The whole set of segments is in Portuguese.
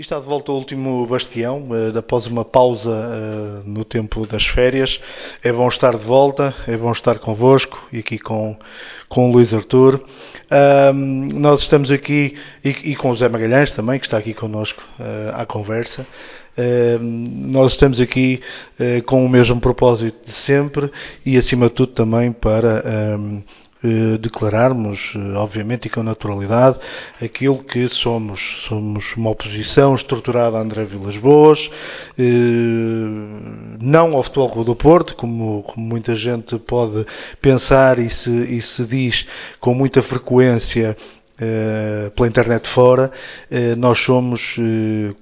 E está de volta ao último bastião, após uma pausa no tempo das férias. É bom estar de volta, é bom estar convosco e aqui com o Luís Artur. Nós estamos aqui, e com o Zé Magalhães também, que está aqui connosco à conversa. Nós estamos aqui com o mesmo propósito de sempre e, acima de tudo, também para declararmos, obviamente e com naturalidade, aquilo que somos. Somos uma oposição estruturada a André Vilas-Boas, não ao Futebol Clube do Porto, como muita gente pode pensar e se diz com muita frequência pela internet fora. Nós somos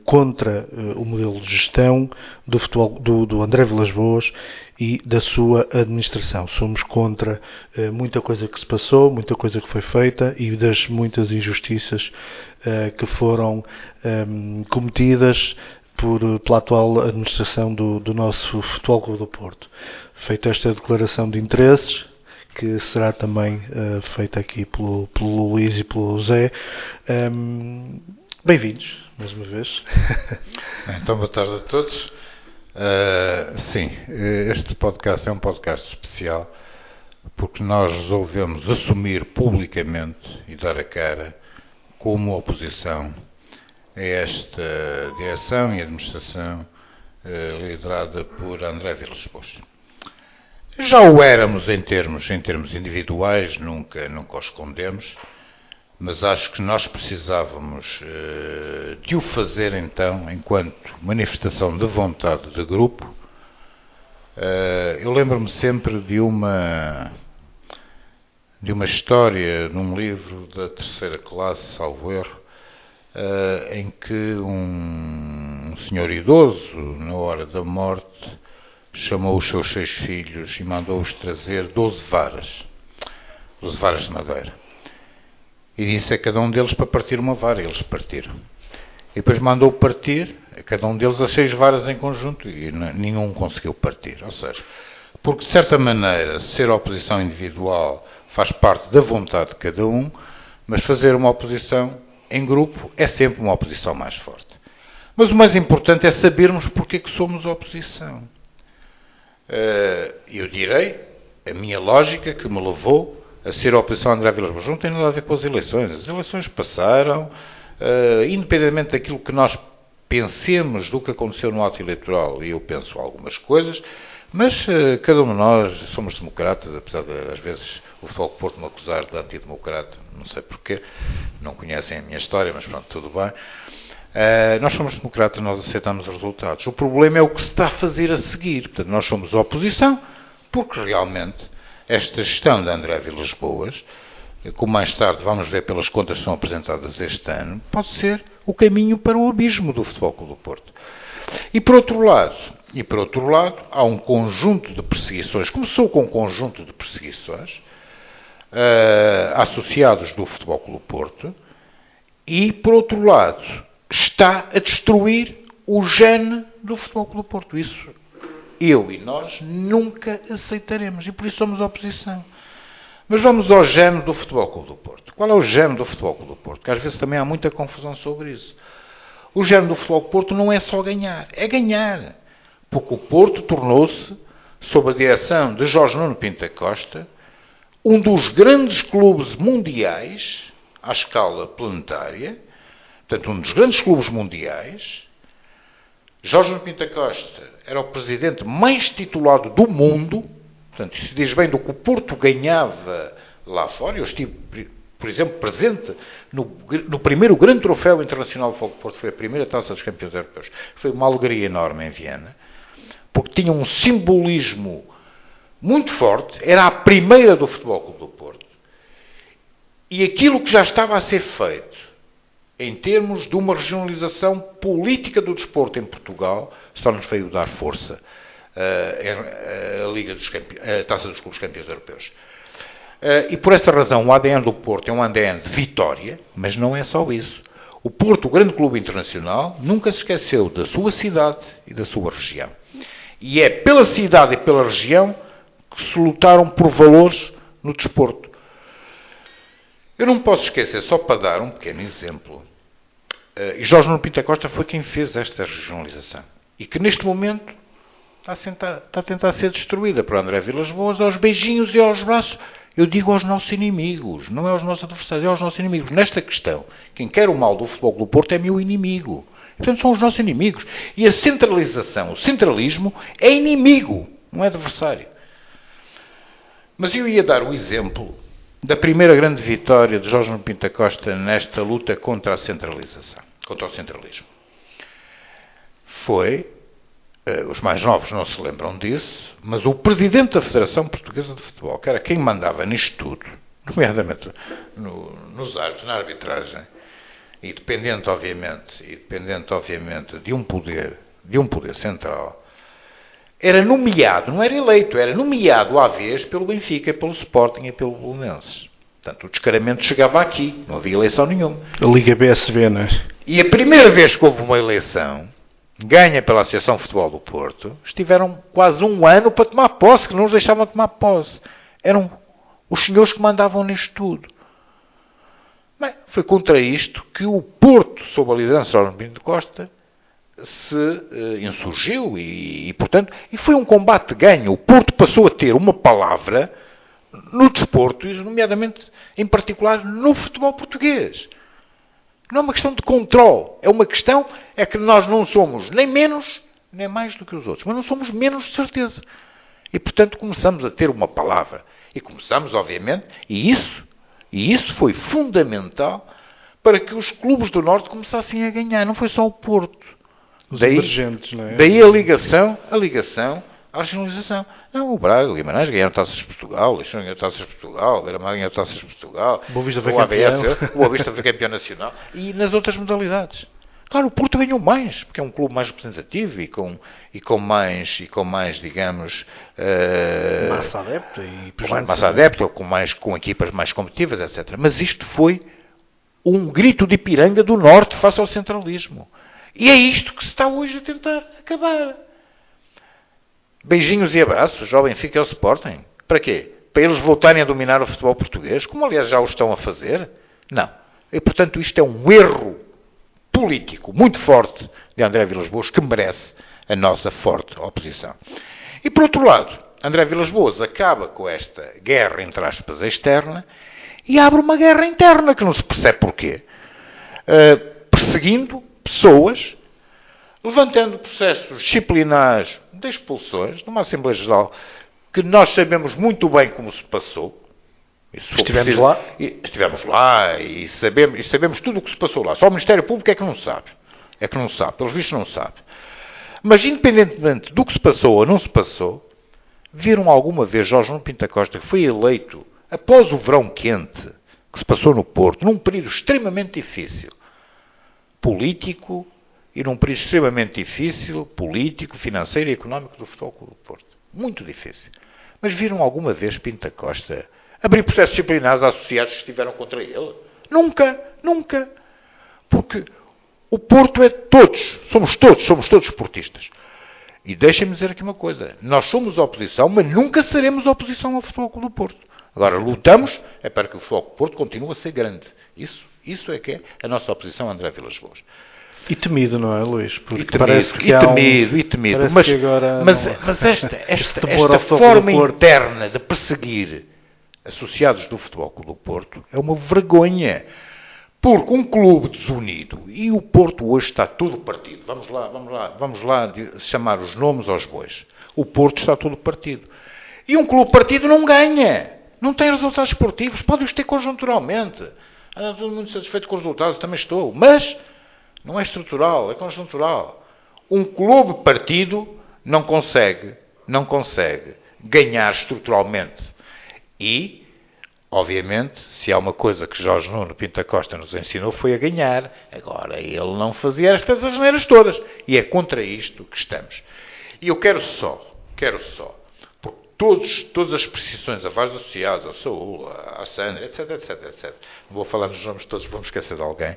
contra o modelo de gestão do futebol do André Vilas-Boas e da sua administração. Somos contra muita coisa que se passou, muita coisa que foi feita e das muitas injustiças que foram cometidas pela atual administração do nosso Futebol Clube do Porto. Feita esta declaração de interesses, que será também feita aqui pelo Luís e pelo Zé. Bem-vindos, mais uma vez. Então, boa tarde a todos. Sim, este podcast é um podcast especial porque nós resolvemos assumir publicamente e dar a cara como oposição a esta direção e administração liderada por André Vilas-Boas. Já o éramos em termos individuais, nunca o escondemos, mas acho que nós precisávamos de o fazer então, enquanto manifestação de vontade de grupo. Eu lembro-me sempre de uma história num livro da terceira classe, salvo erro, em que um senhor idoso, na hora da morte, chamou os seus 6 filhos e mandou-os trazer 12 varas de madeira. E disse a cada um deles para partir uma vara, e eles partiram. E depois mandou partir a cada um deles as 6 varas em conjunto, e nenhum conseguiu partir. Ou seja, porque de certa maneira ser oposição individual faz parte da vontade de cada um, mas fazer uma oposição em grupo é sempre uma oposição mais forte. Mas o mais importante é sabermos porque é que somos oposição. Eu direi, a minha lógica que me levou a ser a oposição a André Vilas-Boas não tem nada a ver com as eleições. As eleições passaram, independentemente daquilo que nós pensemos do que aconteceu no ato eleitoral, e eu penso algumas coisas, mas cada um de nós somos democratas, apesar de às vezes o Futebol Clube Porto me acusar de antidemocrata, não sei porquê, não conhecem a minha história, mas pronto, tudo bem. Nós somos democratas, nós aceitamos os resultados. O problema é o que se está a fazer a seguir. Portanto, nós somos oposição, porque realmente esta gestão de André Vilas-Boas, como mais tarde vamos ver pelas contas que são apresentadas este ano, pode ser o caminho para o abismo do Futebol Clube do Porto. E por outro lado, há um conjunto de perseguições, começou com um conjunto de perseguições associados do Futebol Clube do Porto, e por outro lado está a destruir o gene do Futebol Clube do Porto. Isso eu e nós nunca aceitaremos e por isso somos oposição. Mas vamos ao gene do Futebol Clube do Porto. Qual é o gene do Futebol Clube do Porto? Porque às vezes também há muita confusão sobre isso. O gene do Futebol Clube do Porto não é só ganhar, é ganhar. Porque o Porto tornou-se, sob a direção de Jorge Nuno Pinto da Costa, um dos grandes clubes mundiais, à escala planetária, portanto, um dos grandes clubes mundiais. Jorge Nuno Pinto da Costa era o presidente mais titulado do mundo, portanto, isso diz bem do que o Porto ganhava lá fora. Eu estive, por exemplo, presente no primeiro grande troféu internacional do Futebol do Porto, foi a primeira taça dos campeões europeus. Foi uma alegria enorme em Viena, porque tinha um simbolismo muito forte, era a primeira do Futebol Clube do Porto. E aquilo que já estava a ser feito em termos de uma regionalização política do desporto em Portugal, só nos veio dar força a Taça dos Clubes Campeões Europeus. E por essa razão o ADN do Porto é um ADN de vitória, mas não é só isso. O Porto, o grande clube internacional, nunca se esqueceu da sua cidade e da sua região. E é pela cidade e pela região que se lutaram por valores no desporto. Eu não posso esquecer, só para dar um pequeno exemplo, E Jorge Nuno Pinto da Costa foi quem fez esta regionalização. E que neste momento está a tentar ser destruída por André Vilas Boas aos beijinhos e aos braços. Eu digo aos nossos inimigos, não é aos nossos adversários, é aos nossos inimigos. Nesta questão, quem quer o mal do Futebol Clube do Porto é meu inimigo. E, portanto, são os nossos inimigos. E a centralização, o centralismo, é inimigo, não é adversário. Mas eu ia dar o exemplo da primeira grande vitória de Jorge Nuno Pinto da Costa nesta luta contra a centralização, contra o centralismo. Foi, os mais novos não se lembram disso, mas o presidente da Federação Portuguesa de Futebol, que era quem mandava nisto tudo, nomeadamente nos árbitros, na arbitragem, e dependente, obviamente, de um poder central, era nomeado, não era eleito, era nomeado à vez pelo Benfica, pelo Sporting e pelo Belenenses. Portanto, o descaramento chegava aqui, não havia eleição nenhuma. A Liga BSB, não é? E a primeira vez que houve uma eleição, ganha pela Associação de Futebol do Porto, estiveram quase um ano para tomar posse, que não os deixavam tomar posse. Eram os senhores que mandavam nisto tudo. Bem, foi contra isto que o Porto, sob a liderança de Jorge Pinto da Costa, se insurgiu e, portanto, e foi um combate ganho. O Porto passou a ter uma palavra no desporto, e nomeadamente, em particular, no futebol português. Não é uma questão de controle, é uma questão, é que nós não somos nem menos, nem mais do que os outros, mas não somos menos de certeza. E, portanto, começamos a ter uma palavra. E começamos, obviamente, e isso foi fundamental para que os clubes do Norte começassem a ganhar, não foi só o Porto. Os emergentes, não é? Daí a ligação à regionalização. Não, o Braga, o Guimarães ganharam taças de Portugal, o Leixões ganhou taças de Portugal, o Beira-Mar ganhou taças de Portugal, o Boa Vista foi campeão, o Boa Vista foi campeão nacional, e nas outras modalidades. Claro, o Porto ganhou mais, porque é um clube mais representativo e com mais, digamos, massa adepta e massa adepta, com equipas mais competitivas, etc. Mas isto foi um grito de Ipiranga do Norte face ao centralismo. E é isto que se está hoje a tentar acabar. Beijinhos e abraços ao Benfica e ao Sporting. Para quê? Para eles voltarem a dominar o futebol português, como aliás já o estão a fazer? Não. E, portanto, isto é um erro político muito forte de André Vilas Boas, que merece a nossa forte oposição. E, por outro lado, André Vilas Boas acaba com esta guerra, entre aspas, externa, e abre uma guerra interna, que não se percebe porquê. Perseguindo pessoas, levantando processos disciplinares de expulsões, numa Assembleia Geral, que nós sabemos muito bem como se passou. Estivemos lá. Estivemos lá e sabemos tudo o que se passou lá. Só o Ministério Público é que não sabe. Pelos vistos não sabe. Mas, independentemente do que se passou ou não se passou, viram alguma vez Jorge Nuno Pinto da Costa, que foi eleito após o verão quente que se passou no Porto, num período extremamente difícil, político, e num período extremamente difícil, político, financeiro e económico do Futebol Clube do Porto. Muito difícil. Mas viram alguma vez Pinto da Costa abrir processos disciplinares a associados que estiveram contra ele? Nunca, nunca. Porque o Porto é somos todos portistas. E deixem-me dizer aqui uma coisa, nós somos oposição, mas nunca seremos oposição ao Futebol Clube do Porto. Agora, lutamos para que o Futebol Clube do Porto continue a ser grande. Isso é que é a nossa oposição a André Vilas Boas. E temido, não é, Luís? Porque parece que temido. Mas esta forma interna de perseguir associados do Futebol Clube do Porto é uma vergonha. Porque um clube desunido, e o Porto hoje está todo partido. Vamos lá chamar os nomes aos bois. O Porto está todo partido. E um clube partido não ganha. Não tem resultados esportivos. Pode-os ter conjunturalmente. Estou muito satisfeito com os resultados, também estou. Mas não é estrutural, é conjuntural. Um clube partido não consegue ganhar estruturalmente. E, obviamente, se há uma coisa que Jorge Nuno Pinto da Costa nos ensinou foi a ganhar. Agora, ele não fazia estas asneiras todas. E é contra isto que estamos. E eu quero só, por todas as precisões a vários associados, ao Saúl, à Sandra, etc. Não vou falar nos nomes todos, vamos esquecer de alguém.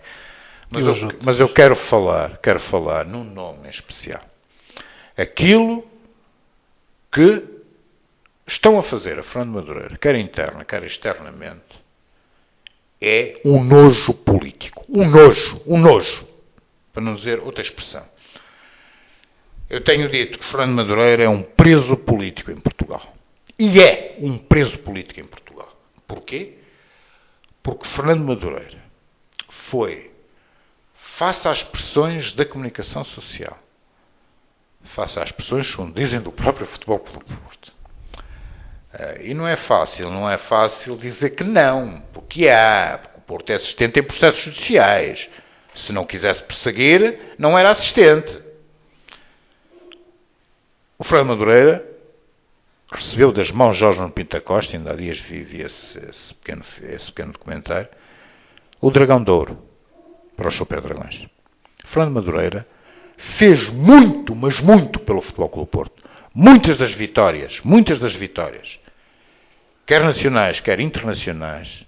Mas eu quero falar num nome em especial. Aquilo que estão a fazer a Fernando Madureira, quer interna, quer externamente, é um nojo político. Um nojo. para não dizer outra expressão. Eu tenho dito que Fernando Madureira é um preso político em Portugal. E é um preso político em Portugal. Porquê? Porque Fernando Madureira foi, face às pressões da comunicação social, face às pressões, como dizem, do próprio Futebol Clube do Porto. E não é fácil dizer que não, porque o Porto é assistente em processos judiciais. Se não quisesse perseguir, não era assistente. O Fernando Madureira recebeu das mãos de Jorge Nuno Pinto da Costa, ainda há dias vi esse pequeno documentário, o Dragão de Ouro para os Super Dragões. Fernando Madureira fez muito, mas muito pelo Futebol Clube do Porto. Muitas das vitórias, quer nacionais, quer internacionais,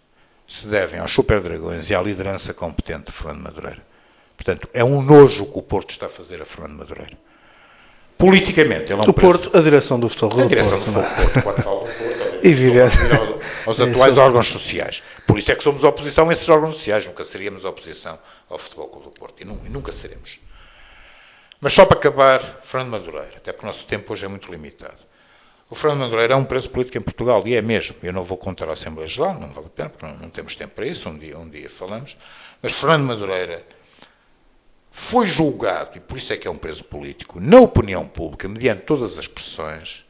se devem aos Super Dragões e à liderança competente de Fernando Madureira. Portanto, é um nojo que o Porto está a fazer a Fernando Madureira. Politicamente, ele é um Porto, a direção do Futebol Clube do Porto. A direção do Futebol Porto, quando falo do Porto, evidente, aos atuais órgãos sociais. Por isso é que somos oposição a esses órgãos sociais. Nunca seríamos oposição ao Futebol Clube do Porto. E nunca seremos. Mas só para acabar, Fernando Madureira, até porque o nosso tempo hoje é muito limitado. O Fernando Madureira é um preso político em Portugal, e é mesmo. Eu não vou contar à Assembleia Geral, não vale a pena, porque não temos tempo para isso, um dia falamos. Mas Fernando Madureira foi julgado, e por isso é que é um preso político, na opinião pública, mediante todas as pressões,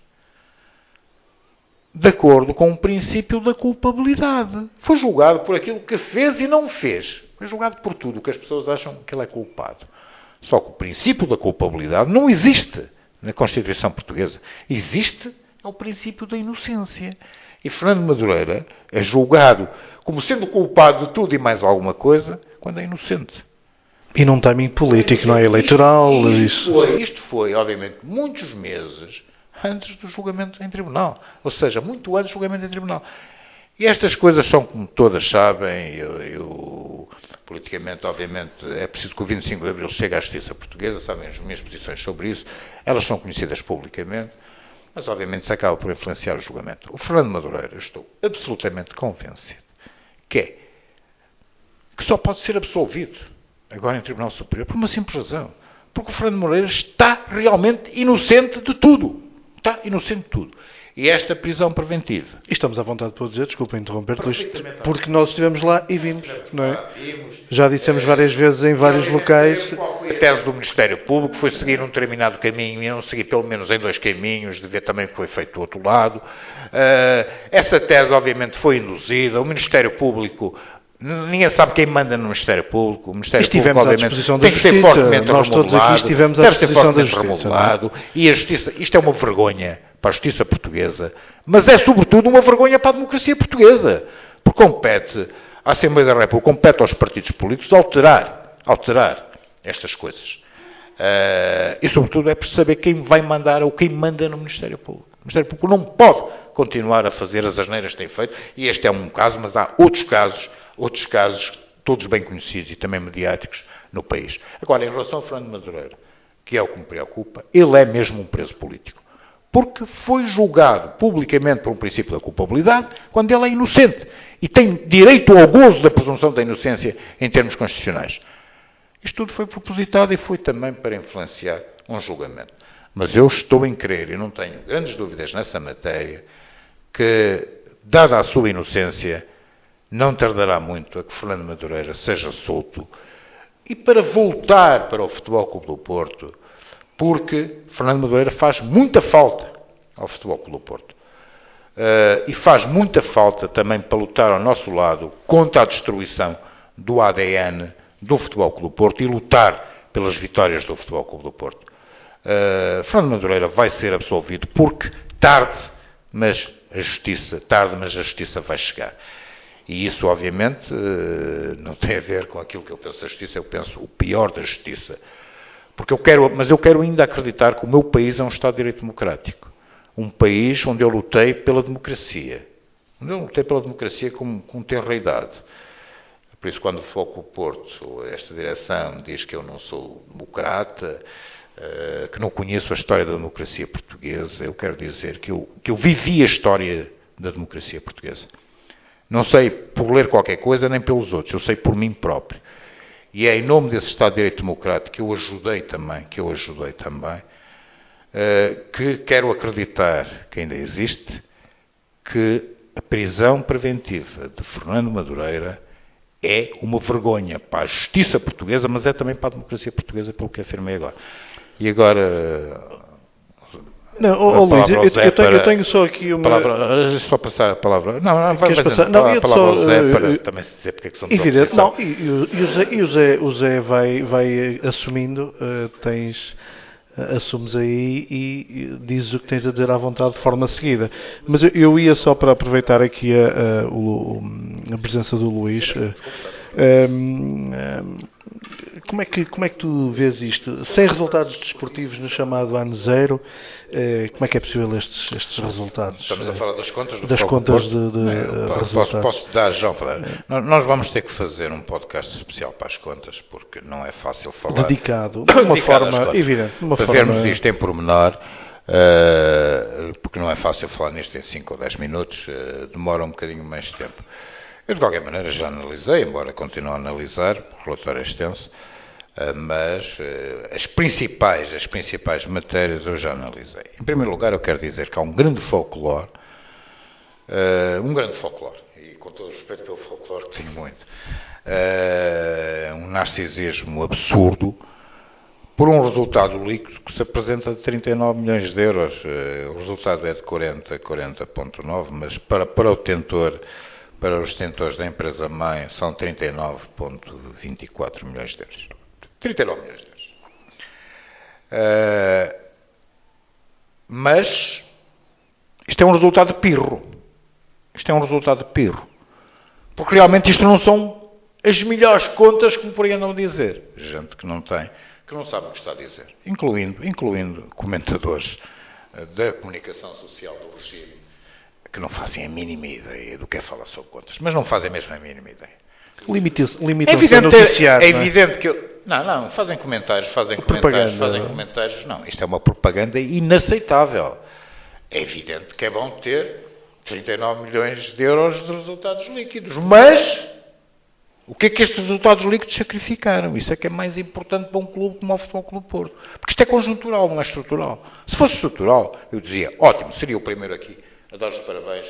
de acordo com o princípio da culpabilidade. Foi julgado por aquilo que fez e não fez. Foi julgado por tudo o que as pessoas acham que ele é culpado. Só que o princípio da culpabilidade não existe na Constituição Portuguesa. Existe o princípio da inocência. E Fernando Madureira é julgado como sendo culpado de tudo e mais alguma coisa, quando é inocente. E num timing político, não é eleitoral. Isto foi, obviamente, muitos meses antes do julgamento em tribunal. Ou seja, muito antes do julgamento em tribunal. E estas coisas são, como todas sabem, politicamente, obviamente, é preciso que o 25 de Abril chegue à Justiça Portuguesa, sabem as minhas posições sobre isso, elas são conhecidas publicamente, mas obviamente isso acaba por influenciar o julgamento. O Fernando Madureira, eu estou absolutamente convencido que só pode ser absolvido agora em Tribunal Superior por uma simples razão. Porque o Fernando Madureira está realmente inocente de tudo. Está inocente de tudo. E esta prisão preventiva. E estamos à vontade para dizer, desculpa interromper, porque nós estivemos lá e vimos, não é? Já dissemos várias vezes em vários locais. A tese do Ministério Público foi seguir um determinado caminho e não seguir pelo menos em dois caminhos, de ver também o que foi feito do outro lado. Essa tese, obviamente, foi induzida. O Ministério Público, ninguém sabe quem manda no Ministério Público. O Ministério Público, obviamente, tem que ser fortemente remodulado. Deve ser fortemente remodulado. E a Justiça, isto é uma vergonha para a Justiça Portuguesa, mas é sobretudo uma vergonha para a democracia portuguesa. Porque compete à Assembleia da República, compete aos partidos políticos alterar estas coisas. E sobretudo é preciso saber quem vai mandar ou quem manda no Ministério Público. O Ministério Público não pode continuar a fazer as asneiras que tem feito, e este é um caso, mas há outros casos, todos bem conhecidos e também mediáticos no país. Agora, em relação ao Fernando Madureira, que é o que me preocupa, ele é mesmo um preso político. Porque foi julgado publicamente por um princípio da culpabilidade, quando ele é inocente. E tem direito ao gozo da presunção da inocência em termos constitucionais. Isto tudo foi propositado e foi também para influenciar um julgamento. Mas eu estou em crer, e não tenho grandes dúvidas nessa matéria, que, dada a sua inocência, não tardará muito a que Fernando Madureira seja solto e para voltar para o Futebol Clube do Porto, porque Fernando Madureira faz muita falta ao Futebol Clube do Porto. E faz muita falta também para lutar ao nosso lado contra a destruição do ADN do Futebol Clube do Porto e lutar pelas vitórias do Futebol Clube do Porto. Fernando Madureira vai ser absolvido porque tarde, mas a justiça vai chegar. E isso, obviamente, não tem a ver com aquilo que eu penso da justiça, eu penso o pior da justiça. Mas eu quero ainda acreditar que o meu país é um Estado de Direito Democrático. Um país onde eu lutei pela democracia. Onde eu lutei pela democracia com tenreidade. Por isso, quando o Foco Porto, esta direção, diz que eu não sou democrata, que não conheço a história da democracia portuguesa, eu quero dizer que eu vivi a história da democracia portuguesa. Não sei por ler qualquer coisa, nem pelos outros. Eu sei por mim próprio. e é em nome desse Estado de Direito Democrático que eu ajudei também, que quero acreditar que ainda existe, que a prisão preventiva de Fernando Madureira é uma vergonha para a justiça portuguesa, mas é também para a democracia portuguesa, pelo que afirmei agora. E agora... Não, Luís, eu tenho só aqui uma... Só passar a palavra... Não, vai passar? Não, a palavra ao Zé só, para também se dizer porque é que são de evidente, oposição. não, o Zé vai assumindo, assumes aí e dizes o que tens a dizer à vontade de forma seguida. Mas eu ia só para aproveitar aqui a presença do Luís. Como é que tu vês isto? Sem resultados desportivos no chamado ano zero, como é que é possível estes resultados? Estamos a falar das contas do das contas de resultados. Posso dar, João, falar? Nós vamos ter que fazer um podcast especial para as contas, porque não é fácil falar. Dedicado, de uma forma evidente. Para vermos isto em pormenor, porque não é fácil falar nisto em 5 ou 10 minutos, demora um bocadinho mais de tempo. Eu, de qualquer maneira, já analisei, embora continue a analisar, o relatório é extenso, mas as principais matérias eu já analisei. Em primeiro lugar, eu quero dizer que há um grande folclore, e com todo o respeito pelo folclore que tenho muito, um narcisismo absurdo, por um resultado líquido que se apresenta de 39 milhões de euros. O resultado é de 40,9, mas para o detentor... Para os detentores da empresa-mãe são 39,24 milhões de euros. 39 milhões de euros. Mas isto é um resultado pirro. Porque realmente isto não são as melhores contas que me por aí andam a dizer. Gente que não tem, que não sabe o que está a dizer. Incluindo comentadores da comunicação social do regime, que não fazem a mínima ideia do que é falar sobre contas, mas não fazem mesmo a mínima ideia. Limitam-se a noticiar. É evidente que... Não, fazem comentários. Não, isto é uma propaganda inaceitável. É evidente que é bom ter 39 milhões de euros de resultados líquidos, mas o que é que estes resultados líquidos sacrificaram? Isso é que é mais importante para um clube como o Futebol Clube Porto. Porque isto é conjuntural, não é estrutural. Se fosse estrutural, eu dizia, ótimo, seria o primeiro aqui a dar os parabéns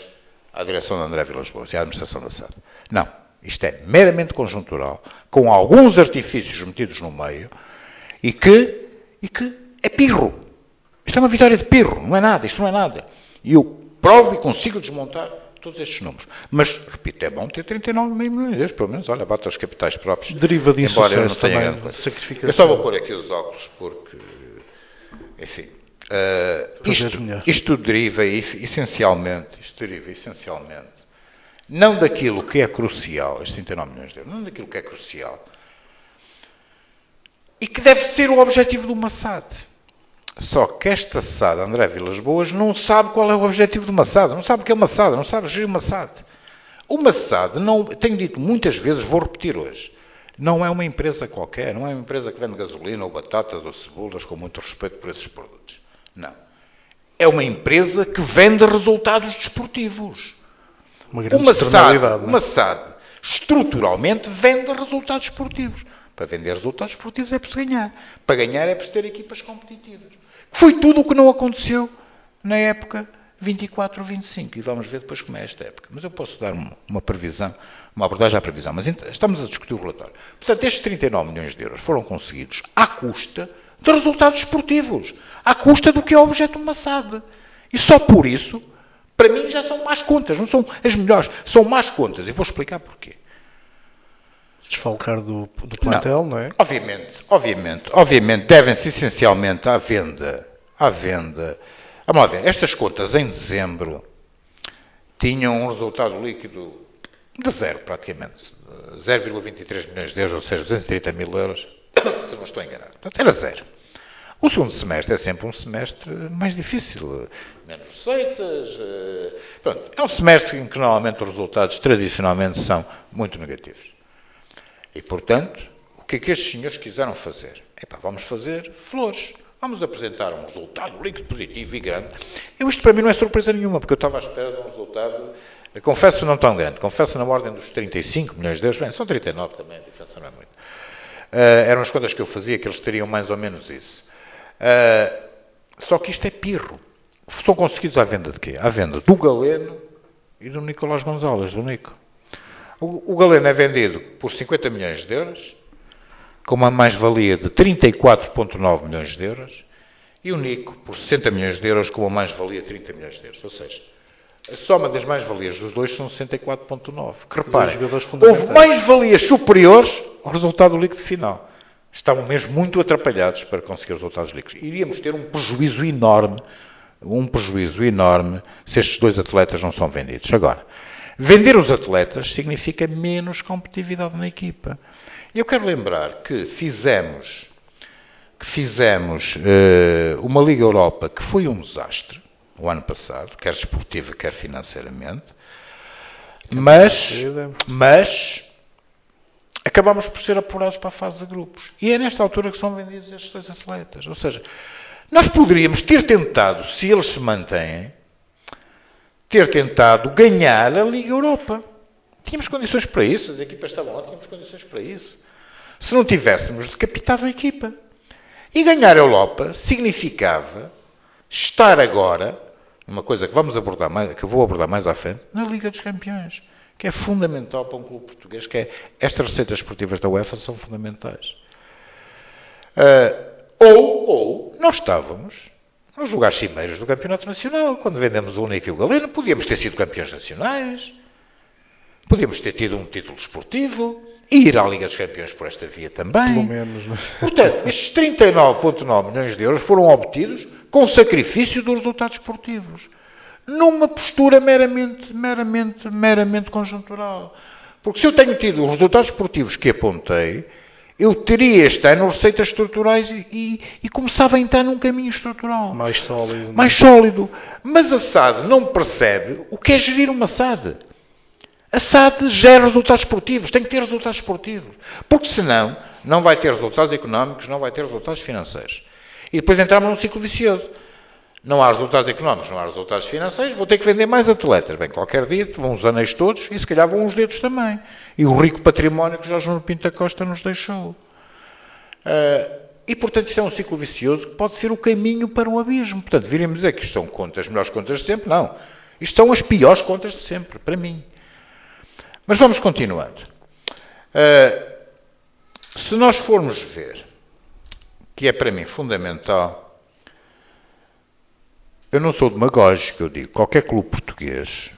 à direção de André Vilas Boas e à administração da SAD. Não. Isto é meramente conjuntural, com alguns artifícios metidos no meio, e que é pirro. Isto é uma vitória de pirro, não é nada, isto não é nada. E eu provo e consigo desmontar todos estes números. Mas, repito, é bom ter 39 milhões de euros, pelo menos, olha, bate aos capitais próprios. Deriva disso, embora eu não tenha grande coisa. Eu só vou pôr aqui os óculos, porque, enfim... Isto tudo deriva essencialmente, não daquilo que é crucial, estes 39 milhões de euros, não daquilo que é crucial, e que deve ser o objetivo do SAD. Só que esta SAD, André Vilas Boas, não sabe qual é o objetivo de uma SAD, não sabe o que é uma SAD, não sabe gerir uma SAD. Uma SAD, tenho dito muitas vezes, vou repetir hoje, não é uma empresa qualquer, não é uma empresa que vende gasolina ou batatas ou cebolas, com muito respeito por esses produtos. Não. É uma empresa que vende resultados desportivos. Uma SAD, estruturalmente, vende resultados desportivos. Para vender resultados desportivos é preciso ganhar. Para ganhar é preciso ter equipas competitivas. Foi tudo o que não aconteceu na época 24-25. E vamos ver depois como é esta época. Mas eu posso dar uma previsão, uma abordagem à previsão. Mas estamos a discutir o relatório. Portanto, estes 39 milhões de euros foram conseguidos à custa de resultados esportivos, à custa do que é o objeto de uma SAD. E só por isso, para mim, já são más contas, não são as melhores, são más contas. E vou explicar porquê. Desfalcar do plantel, não é? Obviamente, devem-se essencialmente à venda. Vamos lá ver, estas contas em dezembro tinham um resultado líquido de zero, praticamente. 0,23 milhões de euros, ou seja, 230 mil euros, se não estou enganado. Portanto, era zero. O segundo semestre é sempre um semestre mais difícil, menos receitas. Pronto, é um semestre em que normalmente os resultados tradicionalmente são muito negativos. E, portanto, o que é que estes senhores quiseram fazer? Vamos fazer flores. Vamos apresentar um resultado líquido positivo e grande. Isto para mim não é surpresa nenhuma, porque eu estava à espera de um resultado, confesso, não tão grande. Confesso na ordem dos 35 milhões de euros. Bem, são 39 também, a diferença não é muito. Eram as contas que eu fazia, que eles teriam mais ou menos isso. Só que isto é pirro. São conseguidos à venda de quê? À venda do Galeno e do Nicolás Gonzalez, do Nico. O Galeno é vendido por 50 milhões de euros, com uma mais-valia de 34,9 milhões de euros, e o Nico por 60 milhões de euros, com uma mais-valia de 30 milhões de euros. Ou seja, a soma das mais-valias dos dois são 64,9. Que reparem, houve mais-valias superiores ao resultado líquido final. Estavam mesmo muito atrapalhados para conseguir os resultados líquidos. Iríamos ter um prejuízo enorme se estes dois atletas não são vendidos. Agora, vender os atletas significa menos competitividade na equipa. Eu quero lembrar que fizemos uma Liga Europa que foi um desastre o ano passado, quer desportiva, quer financeiramente, mas acabámos por ser apurados para a fase de grupos. E é nesta altura que são vendidos estes dois atletas. Ou seja, nós poderíamos ter tentado, se eles se mantêm, ter tentado ganhar a Liga Europa. Tínhamos condições para isso, as equipas estavam lá, tínhamos condições para isso. Se não tivéssemos decapitado a equipa. E ganhar a Europa significava estar agora, uma coisa que que eu vou abordar mais à frente, na Liga dos Campeões, que é fundamental para um clube português, que é estas receitas esportivas da UEFA são fundamentais. Ou nós estávamos nos lugares cimeiros do Campeonato Nacional, quando vendemos o Unico e o Galeno, podíamos ter sido campeões nacionais, podíamos ter tido um título desportivo, e ir à Liga dos Campeões por esta via também. Pelo menos, não é? Portanto, estes 39,9 milhões de euros foram obtidos com sacrifício dos resultados esportivos. Numa postura meramente conjuntural. Porque se eu tenho tido os resultados esportivos que apontei, eu teria este ano receitas estruturais e começava a entrar num caminho estrutural. Mais sólido. Mais sólido. Mas a SAD não percebe o que é gerir uma SAD. A SAD gera resultados esportivos, tem que ter resultados esportivos. Porque senão não vai ter resultados económicos, não vai ter resultados financeiros. E depois entramos num ciclo vicioso. Não há resultados económicos, não há resultados financeiros, vou ter que vender mais atletas. Bem, qualquer dia vão os anéis todos e se calhar vão os dedos também. E o rico património que Jorge Nuno Pinto da Costa nos deixou. E, portanto, isto é um ciclo vicioso que pode ser o caminho para o abismo. Portanto, viríamos dizer que isto são as melhores contas de sempre. Não. Isto são as piores contas de sempre, para mim. Mas vamos continuando. Se nós formos ver, que é para mim fundamental, eu não sou demagógico, eu digo, qualquer clube português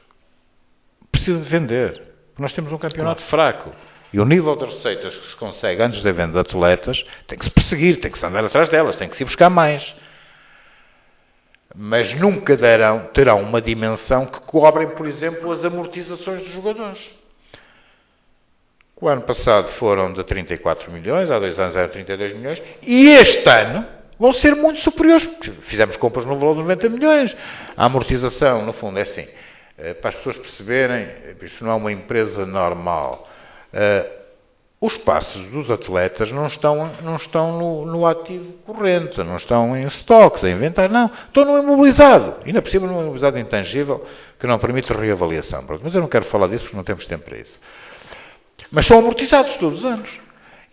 precisa de vender. Nós temos um campeonato fraco. E o nível de receitas que se consegue antes da venda de atletas tem que se perseguir, tem que se andar atrás delas, tem que se ir buscar mais. Mas nunca terão uma dimensão que cobrem, por exemplo, as amortizações dos jogadores. O ano passado foram de 34 milhões, há 2 anos eram 32 milhões, e este ano vão ser muito superiores, porque fizemos compras no valor de 90 milhões. A amortização, no fundo, é assim, para as pessoas perceberem, isto não é uma empresa normal. Os passos dos atletas não estão no ativo corrente, não estão em estoques, a inventário, não. Estão no imobilizado. Ainda por cima, no imobilizado intangível, que não permite reavaliação. Mas eu não quero falar disso porque não temos tempo para isso. Mas são amortizados todos os anos.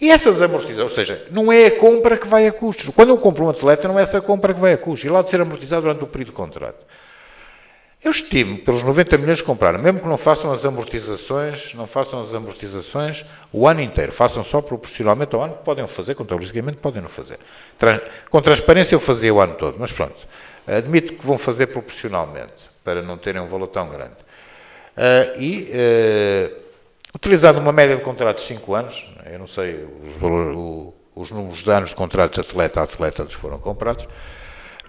E essas amortizações, ou seja, não é a compra que vai a custos. Quando eu compro um atleta, não é essa compra que vai a custos. E lá de ser amortizado durante o período de contrato. Eu estimo, pelos 90 milhões que compraram, mesmo que não façam as amortizações o ano inteiro. Façam só proporcionalmente ao ano, que podem fazer, contabilisticamente podem não fazer. Com transparência eu fazia o ano todo, mas pronto. Admito que vão fazer proporcionalmente, para não terem um valor tão grande. Utilizando uma média de contrato de 5 anos, eu não sei os números de anos de contratos atleta a atleta que foram comprados,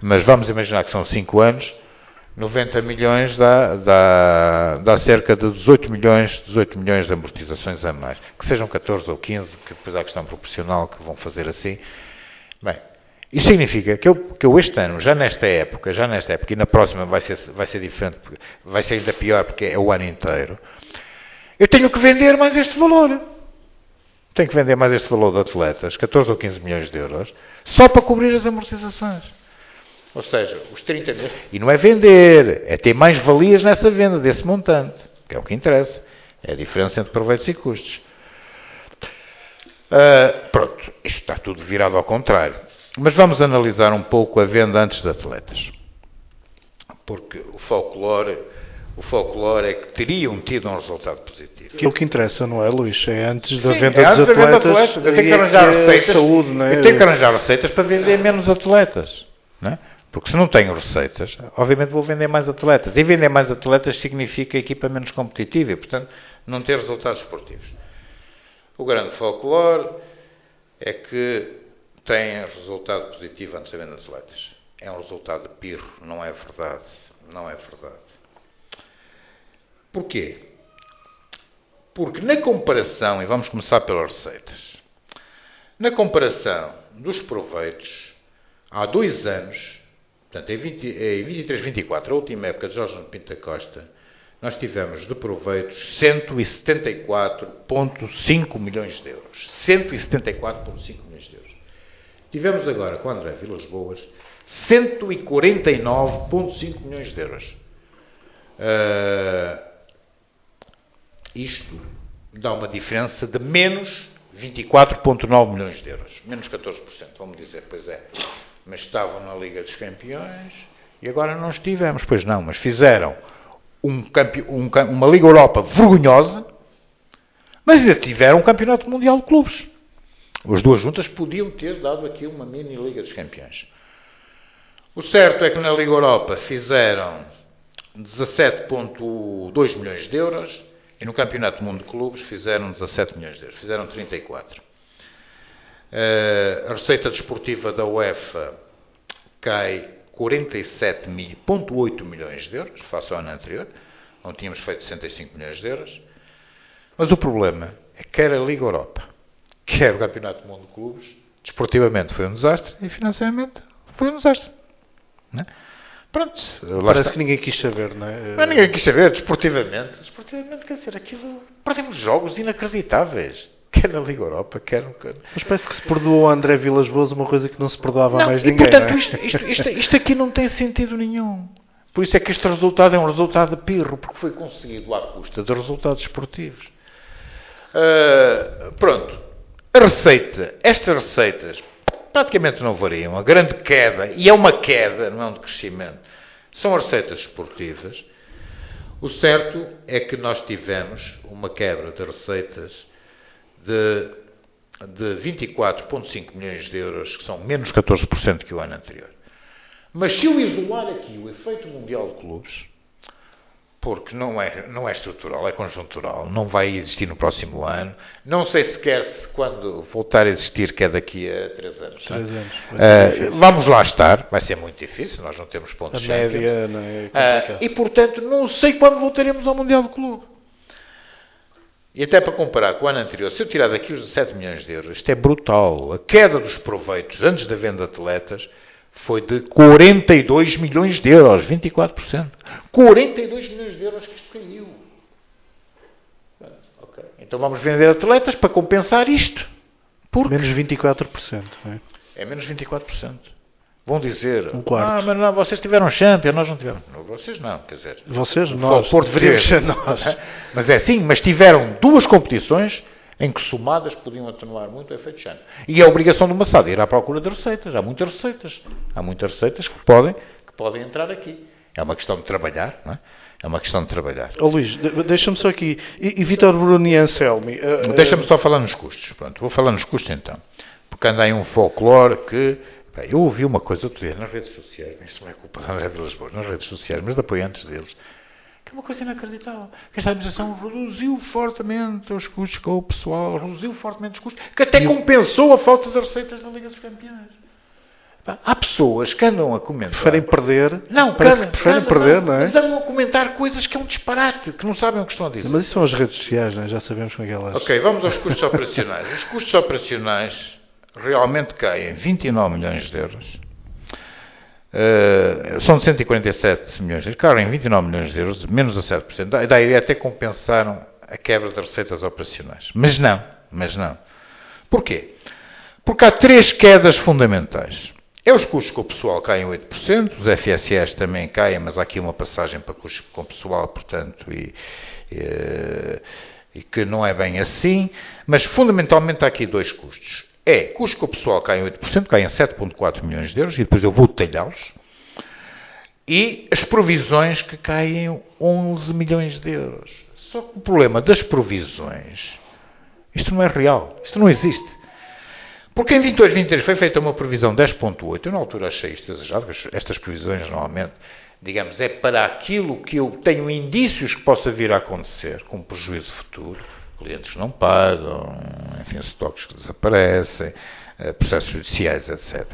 mas vamos imaginar que são 5 anos, 90 milhões dá cerca de 18 milhões de amortizações a mais. Que sejam 14 ou 15, porque depois há a questão proporcional que vão fazer assim. Bem, isso significa que eu este ano, já nesta época, e na próxima vai ser diferente, vai ser ainda pior, porque é o ano inteiro, eu tenho que vender mais este valor. Tenho que vender mais este valor de atletas, 14 ou 15 milhões de euros, só para cobrir as amortizações. Ou seja, os 30 milhões. E não é vender, é ter mais valias nessa venda, desse montante, que é o que interessa. É a diferença entre proveitos e custos. Pronto, isto está tudo virado ao contrário. Mas vamos analisar um pouco a venda antes de atletas. Porque o folclore é que teriam tido um resultado positivo. Que é o que interessa, não é, Luís? É antes da Sim, venda é antes dos da venda de atletas. atletas. Eu tenho que arranjar receitas. Saúde, não é? Eu tenho que arranjar receitas para vender menos atletas. Não é? Porque se não tenho receitas, obviamente vou vender mais atletas. E vender mais atletas significa a equipa menos competitiva e, portanto, não ter resultados esportivos. O grande folclore é que tem resultado positivo antes da venda de atletas. É um resultado pirro, não é verdade. Não é verdade. Porquê? Porque na comparação, e vamos começar pelas receitas, na comparação dos proveitos, há 2 anos, portanto em 23-24, a última época de Jorge Pinto da Costa, nós tivemos de proveitos 174,5 milhões de euros. 174,5 milhões de euros. Tivemos agora, com André Vilas Boas, 149,5 milhões de euros. Isto dá uma diferença de menos 24,9 milhões de euros. Menos 14%, vamos dizer, pois é. Mas estavam na Liga dos Campeões e agora não estivemos. Pois não, mas fizeram uma Liga Europa vergonhosa, mas ainda tiveram um Campeonato Mundial de Clubes. As duas juntas podiam ter dado aqui uma mini Liga dos Campeões. O certo é que na Liga Europa fizeram 17,2 milhões de euros e no Campeonato do Mundo de Clubes fizeram 17 milhões de euros. Fizeram 34. A receita desportiva da UEFA cai 47,8 milhões de euros, face ao ano anterior, onde tínhamos feito 65 milhões de euros. Mas o problema é que quer a Liga Europa, quer o Campeonato do Mundo de Clubes, desportivamente foi um desastre e financeiramente foi um desastre. Não é? Pronto, parece que ninguém quis saber, não é? Mas ninguém quis saber, desportivamente. Desportivamente, quer dizer, aquilo, perdemos jogos inacreditáveis. Quer na Liga Europa, quer no... Mas parece que se perdoou a André Vilas Boas uma coisa que não se perdoava a mais e ninguém. Portanto, não é? isto aqui não tem sentido nenhum. Por isso é que este resultado é um resultado de pirro, porque foi conseguido à custa de resultados esportivos. Pronto. Estas receitas praticamente não variam. A grande queda, e é uma queda, não é um decrescimento, são as receitas esportivas. O certo é que nós tivemos uma quebra de receitas de 24,5 milhões de euros, que são menos 14% que o ano anterior. Mas se eu isolar aqui o efeito mundial de clubes, porque não é estrutural, é conjuntural, não vai existir no próximo ano, não sei sequer se quando voltar a existir, que é daqui a 3 anos. 3 anos. Vamos lá estar, vai ser muito difícil, nós não temos pontos a média, não é? E portanto não sei quando voltaremos ao Mundial de Clube. E até para comparar com o ano anterior, se eu tirar daqui os 17 milhões de euros, isto é brutal. A queda dos proveitos antes da venda de atletas foi de 42 milhões de euros, 24%. 42 milhões de euros que isto caiu. Okay. Então vamos vender atletas para compensar isto. Menos 24%. Não é? É menos 24%. Vão dizer, um quarto. Mas não, vocês tiveram Champions, nós não tivemos. Não, vocês não, quer dizer. Vocês, nós. Deveríamos ser nós. Mas é assim, mas tiveram 2 competições em que somadas podiam atenuar muito o efeito Champions. E é a obrigação de uma SAD ir à procura de receitas. Há muitas receitas. Há muitas receitas que podem entrar aqui. É uma questão de trabalhar, não é? É uma questão de trabalhar. Luís, deixa-me só aqui. E Vítor Bruno e Anselmi? Deixa-me só falar nos custos. Pronto, vou falar nos custos então. Porque anda aí um folclore que... Eu ouvi uma coisa outro dia nas redes sociais, isso não é culpa da André Vilas Boas, nas redes sociais, mas de apoiantes deles, que é uma coisa inacreditável. Que esta administração reduziu fortemente os custos com o pessoal, reduziu fortemente os custos, que até compensou a falta das receitas da Liga dos Campeões. Há pessoas que andam a comentar... Preferem perder. Não, parece que preferem perder, não é? Mas andam a comentar coisas que é um disparate, que não sabem o que estão a dizer. Mas isso são as redes sociais, não é? Já sabemos como é que elas... Ok, vamos aos custos operacionais. Os custos operacionais realmente caem 29 milhões de euros. São de 147 milhões de euros. Caem 29 milhões de euros, menos a 7%. Daí até compensaram a quebra das receitas operacionais. Mas não. Porquê? Porque há 3 quedas fundamentais. Os custos com o pessoal caem 8%, os FSS também caem, mas há aqui uma passagem para custos com o pessoal, portanto, e que não é bem assim, mas fundamentalmente há aqui dois custos. Custos com o pessoal caem 8%, caem 7,4 milhões de euros, e depois eu vou detalhá-los, e as provisões que caem 11 milhões de euros. Só que o problema das provisões, isto não é real, isto não existe. Porque em 22, 23 foi feita uma previsão 10,8, eu na altura achei isto exagerado, estas previsões normalmente, digamos, é para aquilo que eu tenho indícios que possa vir a acontecer, com prejuízo futuro, clientes que não pagam, enfim, estoques que desaparecem, processos judiciais, etc.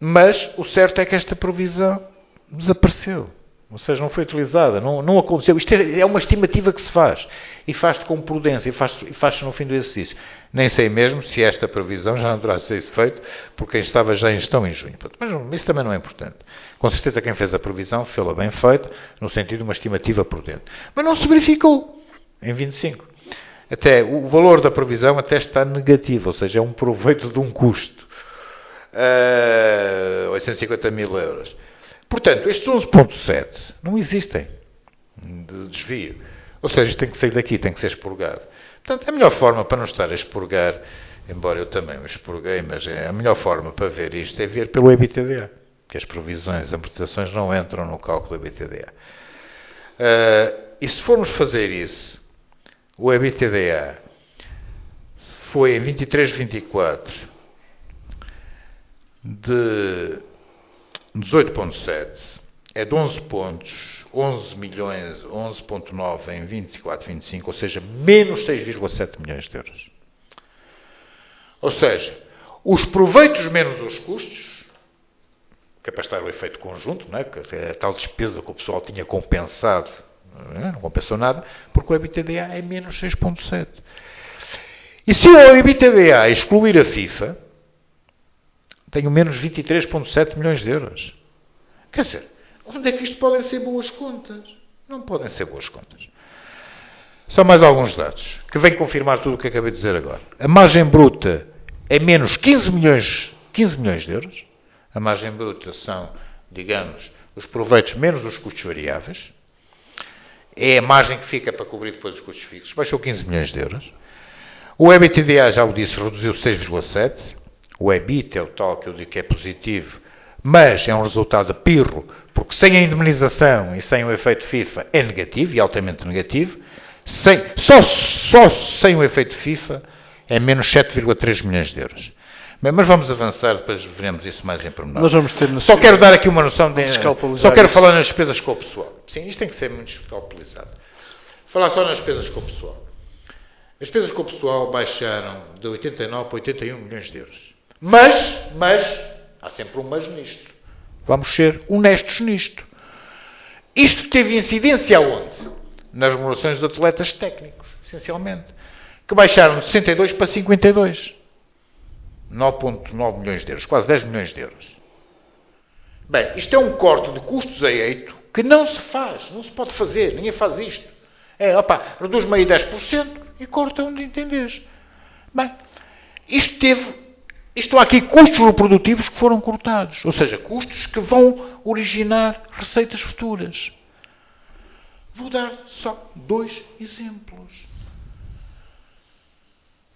Mas o certo é que esta previsão desapareceu. Ou seja, não foi utilizada, não aconteceu. Isto é uma estimativa que se faz. E faz-se com prudência, e faz-se no fim do exercício. Nem sei mesmo se esta previsão já não terá sido feita por quem estava já em gestão em junho. Mas isso também não é importante. Com certeza quem fez a previsão fez-la bem feita, no sentido de uma estimativa prudente. Mas não se verificou em 25. Até o valor da previsão até está negativo, ou seja, é um proveito de um custo. 850 mil euros. Portanto, estes 11,7 não existem de desvio. Ou seja, isto tem que sair daqui, tem que ser expurgado. Portanto, a melhor forma para não estar a expurgar, embora eu também o expurguei, mas a melhor forma para ver isto é ver pelo EBITDA, que as provisões, as amortizações não entram no cálculo do EBITDA. E se formos fazer isso, o EBITDA foi em 23, 24 de 18,7, é de 11 pontos, 11 milhões, 11,9 em 24, 25, ou seja, menos 6,7 milhões de euros. Ou seja, os proveitos menos os custos, que é para estar o efeito conjunto, não é? Que é a tal despesa que o pessoal tinha compensado, não compensou nada, porque o EBITDA é menos 6,7. E se o EBITDA excluir a FIFA, tenho menos 23,7 milhões de euros. Quer dizer, onde é que isto podem ser boas contas? Não podem ser boas contas. Só mais alguns dados, que vêm confirmar tudo o que acabei de dizer agora. A margem bruta é menos 15 milhões de euros. A margem bruta são, digamos, os proveitos menos os custos variáveis. É a margem que fica para cobrir depois os custos fixos. Baixou 15 milhões de euros. O EBITDA, já o disse, reduziu 6,7. O EBIT é o tal que eu digo que é positivo, mas é um resultado pirro, porque sem a indemnização e sem o efeito FIFA é negativo, e altamente negativo. Só sem o efeito FIFA é menos 7,3 milhões de euros. Mas vamos avançar, depois veremos isso mais em pormenor. Nós vamos ter só quero dar aqui uma noção de... Só quero falar nas despesas com o pessoal. Sim, isto tem que ser muito escalpelizado. Falar só nas despesas com o pessoal. As despesas com o pessoal baixaram de 89 para 81 milhões de euros. Mas, há sempre um mas nisto. Vamos ser honestos nisto. Isto teve incidência aonde? Nas remunerações dos atletas técnicos, essencialmente. Que baixaram de 62 para 52. 9,9 milhões de euros, quase 10 milhões de euros. Bem, isto é um corte de custos a eito que não se faz, não se pode fazer, ninguém faz isto. Reduz-me aí 10% e corta onde entenderes. Bem, estão aqui custos reprodutivos que foram cortados, ou seja, custos que vão originar receitas futuras. Vou dar só 2 exemplos.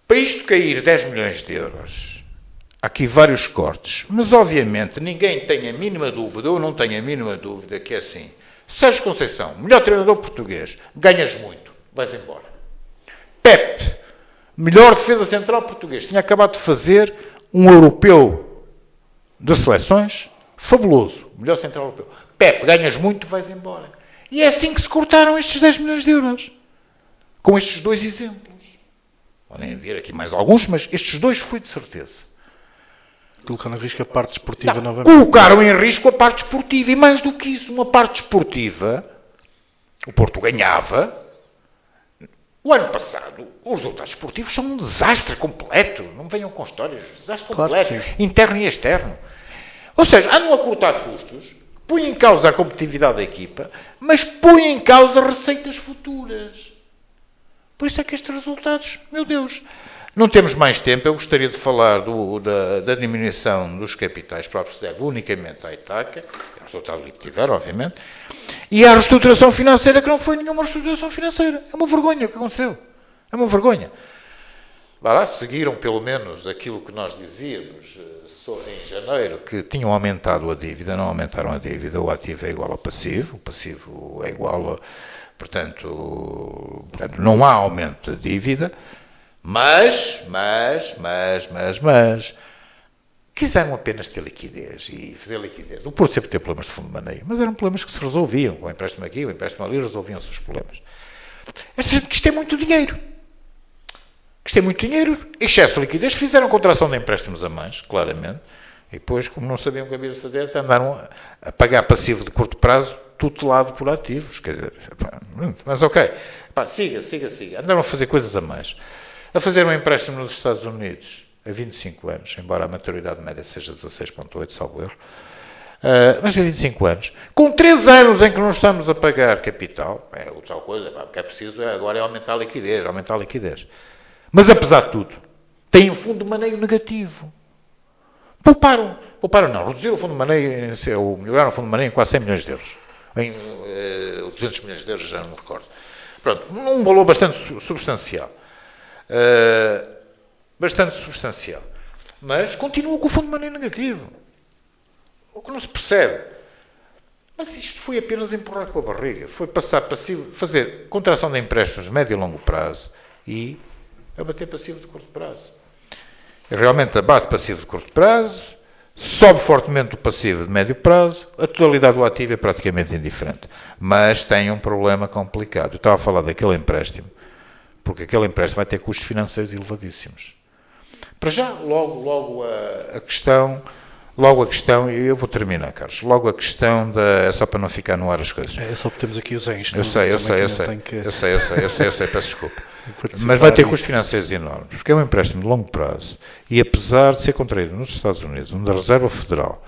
Para isto cair 10 milhões de euros, há aqui vários cortes, mas obviamente ninguém tem a mínima dúvida, ou não tem a mínima dúvida, que é assim: Sérgio Conceição, melhor treinador português, ganhas muito, vais embora. Pepe, melhor defesa central português, tinha acabado de fazer um europeu de seleções fabuloso, melhor central europeu. Pepe, ganhas muito, vais embora. E é assim que se cortaram estes 10 milhões de euros, com estes 2 exemplos. Podem haver aqui mais alguns, mas estes 2 foi de certeza. Colocando em risco a parte esportiva novamente. Colocaram em risco a parte esportiva. E mais do que isso, uma parte esportiva, o Porto ganhava. O ano passado, os resultados esportivos são um desastre completo. Não venham com histórias. Desastre completo. Claro, interno e externo. Ou seja, andam a cortar custos, põem em causa a competitividade da equipa, mas põem em causa receitas futuras. Por isso é que estes resultados, meu Deus, não temos mais tempo. Eu gostaria de falar da diminuição dos capitais próprios, se deve unicamente à Itaca, é um resultado que tiver, obviamente, E há a reestruturação financeira que não foi nenhuma reestruturação financeira. É uma vergonha o que aconteceu. É uma vergonha. Vá lá, seguiram pelo menos aquilo que nós dizíamos em janeiro, que tinham aumentado a dívida, não aumentaram a dívida, o ativo é igual ao passivo, o passivo é igual a, portanto não há aumento da dívida, mas, quiseram apenas ter liquidez e fazer liquidez. O Porto sempre teve problemas de fundo de maneio, mas eram problemas que se resolviam, com o empréstimo aqui, o empréstimo ali, resolviam-se os problemas. Isto é muito dinheiro. Isto é muito dinheiro, excesso de liquidez, fizeram contração de empréstimos a mais, claramente, e depois, como não sabiam o que havia de fazer, andaram a pagar passivo de curto prazo, tutelado por ativos, quer dizer, mas ok, siga, andaram a fazer coisas a mais, a fazer um empréstimo nos Estados Unidos, a 25 anos, embora a maturidade média seja 16,8, salvo erro, mas a 25 anos, com 3 anos em que não estamos a pagar capital, é outra coisa, o que é preciso agora é aumentar a liquidez. Mas, apesar de tudo, têm um fundo de maneio negativo. Pouparam não, reduziram o fundo de maneio, ou melhoraram o fundo de maneio em quase 100 milhões de euros. Em 200 milhões de euros, já não me recordo. Pronto, um valor bastante substancial. Mas continua com o fundo de maneio negativo. O que não se percebe. Mas isto foi apenas empurrar com a barriga. Foi passar passivo, fazer contração de empréstimos de médio e longo prazo e abater passivo de curto prazo. Realmente abate passivo de curto prazo, sobe fortemente o passivo de médio prazo, a totalidade do ativo é praticamente indiferente. Mas tem um problema complicado. Eu estava a falar daquele empréstimo, porque aquele empréstimo vai ter custos financeiros elevadíssimos. Para já, logo a questão, e eu vou terminar, Carlos, logo a questão é só para não ficar no ar as coisas. É só porque temos aqui os ens. Eu sei, peço desculpa. Mas vai ter custos financeiros enormes, porque é um empréstimo de longo prazo e apesar de ser contraído nos Estados Unidos, onde a Reserva Federal,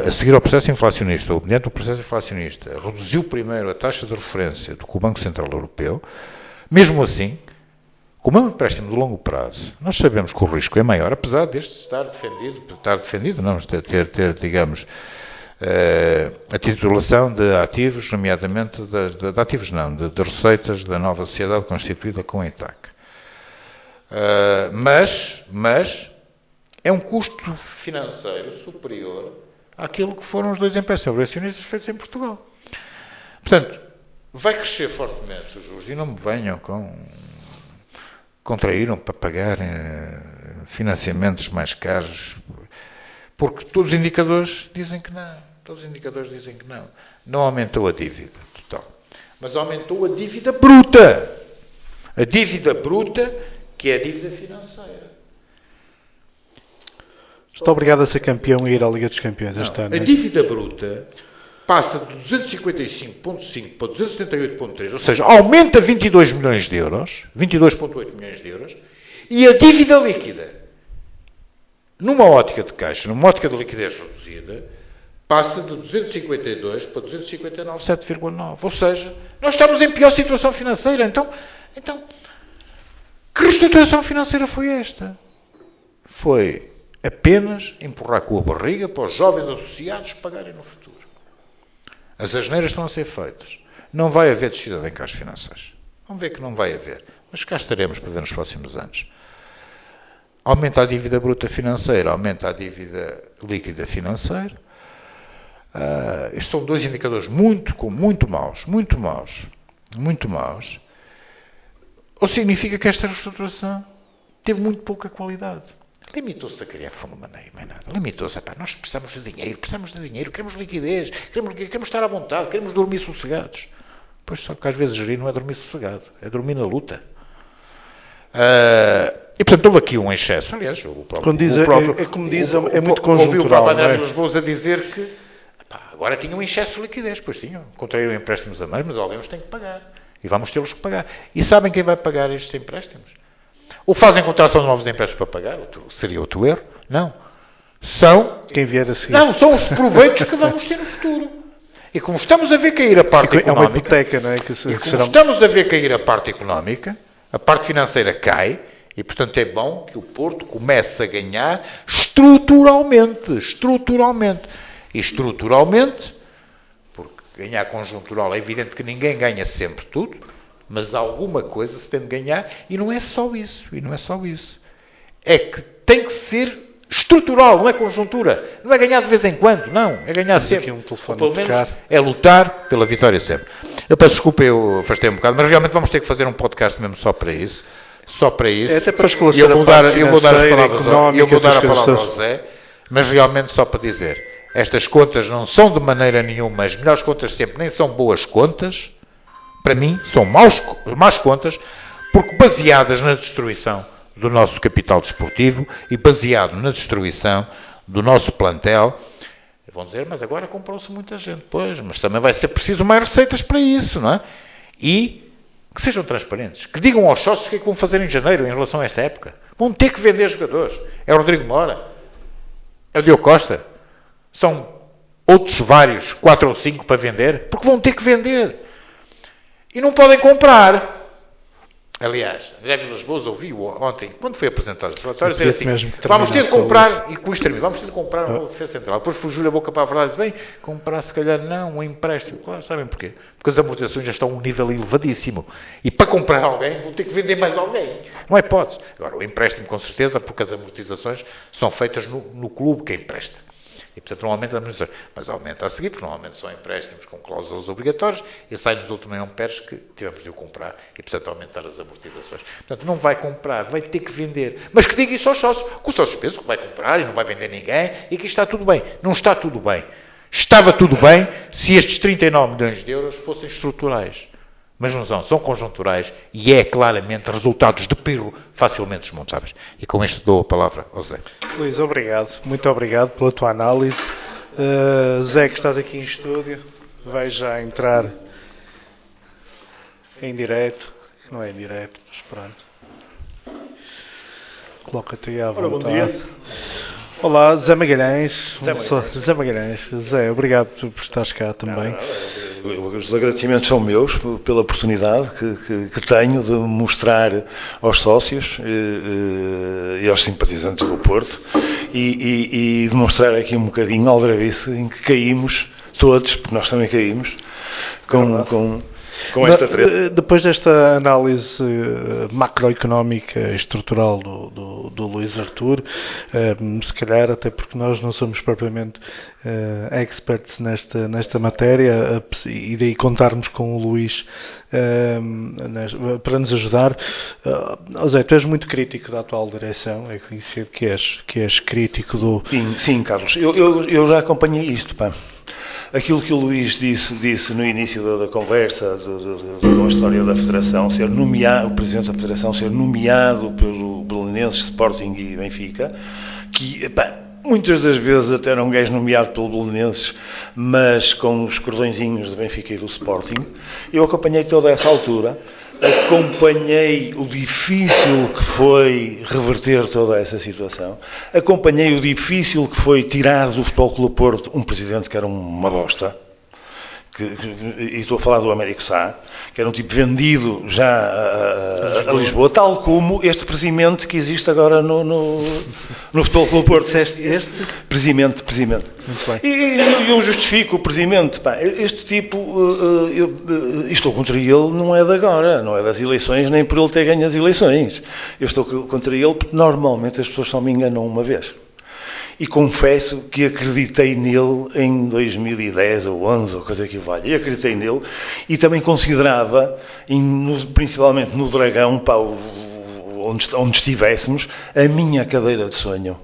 a seguir ao processo inflacionista, ou mediante o processo inflacionista, reduziu primeiro a taxa de referência do que o Banco Central Europeu, mesmo assim, como é um empréstimo de longo prazo, nós sabemos que o risco é maior, apesar deste estar defendido, não, de ter, digamos, a titulação de ativos, nomeadamente de receitas da nova sociedade constituída com a ETAC. Mas é um custo financeiro superior àquilo que foram os 2 empréstimos obrigacionistas feitos em Portugal. Portanto, vai crescer fortemente os juros e não me venham contraíram para pagar financiamentos mais caros, porque todos os indicadores dizem que não. Não aumentou a dívida total, mas aumentou a dívida bruta. A dívida bruta, que é a dívida financeira. Está obrigado a ser campeão e ir à Liga dos Campeões este ano. A dívida bruta passa de 255,5 para 278,3, ou seja, aumenta 22 milhões de euros, 22,8 milhões de euros, e a dívida líquida, numa ótica de caixa, numa ótica de liquidez reduzida, passa de 252 para 259, 7,9. Ou seja, nós estamos em pior situação financeira. Então, que reestruturação financeira foi esta? Foi apenas empurrar com a barriga para os jovens associados pagarem no futuro. As asneiras estão a ser feitas. Não vai haver descida de encargos financeiros. Vamos ver que não vai haver. Mas cá estaremos para ver nos próximos anos. Aumenta a dívida bruta financeira, aumenta a dívida líquida financeira. Estes são 2 indicadores muito maus. Ou significa que esta reestruturação teve muito pouca qualidade. Limitou-se a criar fundo de maneio, mais nada. Limitou-se, nós precisamos de dinheiro, queremos liquidez, queremos estar à vontade, queremos dormir sossegados. Pois só que às vezes gerir não é dormir sossegado, é dormir na luta. E portanto houve aqui um excesso. Aliás, é muito conjuntural. Ouvi o Papa Neto Lisboa a dizer que agora tinham um excesso de liquidez. Pois tinham, contraíram empréstimos a mais, mas alguém os tem que pagar. E vamos tê-los que pagar. E sabem quem vai pagar estes empréstimos? Ou fazem contratação de novos empréstimos para pagar? Seria outro erro? Não. Quem vier a seguir. Não, são os proveitos que vamos ter no futuro. E como estamos a ver cair a parte económica... É uma hipoteca, não é? Estamos a ver cair a parte económica, a parte financeira cai, e portanto é bom que o Porto comece a ganhar estruturalmente. E estruturalmente, porque ganhar conjuntural, é evidente que ninguém ganha sempre tudo, mas alguma coisa se tem de ganhar, e não é só isso, É que tem que ser estrutural, não é conjuntura. Não é ganhar de vez em quando, não. É ganhar sempre. Um telefone ou pelo menos é lutar pela vitória sempre. Eu peço desculpa, eu afastei um bocado, mas realmente vamos ter que fazer um podcast mesmo só para isso. É até para esclarecer eu vou dar a palavra económica, ao Zé, mas realmente só para dizer, estas contas não são de maneira nenhuma as melhores contas sempre, nem são boas contas. Para mim, são más contas, porque baseadas na destruição do nosso capital desportivo e baseado na destruição do nosso plantel. Vão dizer, mas agora comprou-se muita gente. Pois, mas também vai ser preciso mais receitas para isso, não é? E que sejam transparentes. Que digam aos sócios o que é que vão fazer em janeiro em relação a esta época. Vão ter que vender jogadores. É o Rodrigo Mora. É o Diogo Costa. São outros vários, 4 ou 5 para vender, porque vão ter que vender. E não podem comprar. Aliás, André Vilas-Boas ouviu ontem, quando foi apresentado os relatórios, dizer assim, vamos ter de comprar, e com isto termino, vamos ter de comprar uma defesa central. Depois fugiu a boca para a verdade e disse, bem, comprar se calhar não, um empréstimo. Claro, sabem porquê? Porque as amortizações já estão a um nível elevadíssimo. E para comprar alguém, vão ter que vender mais alguém. Não é hipótese. Agora, o empréstimo com certeza, porque as amortizações são feitas no clube que empresta. E, portanto, não aumenta a administração, mas aumenta a seguir, porque normalmente são empréstimos com cláusulas obrigatórias, e sai-nos outro não PERS que tivemos de o comprar, e, portanto, aumentar as amortizações. Portanto, não vai comprar, vai ter que vender. Mas que diga isso aos sócios, que os sócios pensam que vai comprar e não vai vender ninguém, e que está tudo bem. Não está tudo bem. Estava tudo bem se estes 39 milhões de euros fossem estruturais. Mas não são conjunturais e é claramente resultados de pirro facilmente desmontáveis. E com isto dou a palavra ao Zé. Luís, obrigado. Muito obrigado pela tua análise. Zé, que estás aqui em estúdio, vai já entrar em direto. Não é em direto, mas pronto. Coloca-te aí à vontade. Bom dia. Olá, Zé Magalhães. Zé Magalhães. Zé, obrigado por estares cá também. Os agradecimentos são meus pela oportunidade que tenho de mostrar aos sócios e aos simpatizantes do Porto e demonstrar aqui um bocadinho a aldrabice em que caímos todos, porque nós também caímos, com esta treta. Depois desta análise macroeconómica e estrutural do Luís Artur, se calhar até porque nós não somos propriamente experts nesta matéria, e daí contarmos com o Luís para nos ajudar. Zé, tu és muito crítico da atual direção, é conhecido que és crítico do... Sim, Carlos, eu já acompanhei isto, pá. Aquilo que o Luís disse no início da conversa, com a história da Federação, o Presidente da Federação ser nomeado pelo Belenenses, Sporting e Benfica, que, pá, muitas das vezes até era um gajo nomeado pelo Belenenses, mas com os cordõezinhos do Benfica e do Sporting. Eu acompanhei toda essa altura, acompanhei o difícil que foi reverter toda essa situação, acompanhei o difícil que foi tirar do Futebol Clube Porto um presidente que era uma bosta, e estou a falar do Américo Sá, que era um tipo vendido já a Lisboa, tal como este presidente que existe agora no Futebol Clube Porto. Este? Presidente. Muito bem. E eu justifico o presidente. Pá, este tipo, estou contra ele não é de agora, não é das eleições, nem por ele ter ganho as eleições. Eu estou contra ele porque normalmente as pessoas só me enganam uma vez. E confesso que acreditei nele em 2010 ou 11, ou coisa que vale. E acreditei nele e também considerava, principalmente no Dragão, pá, onde estivéssemos, a minha cadeira de sonho.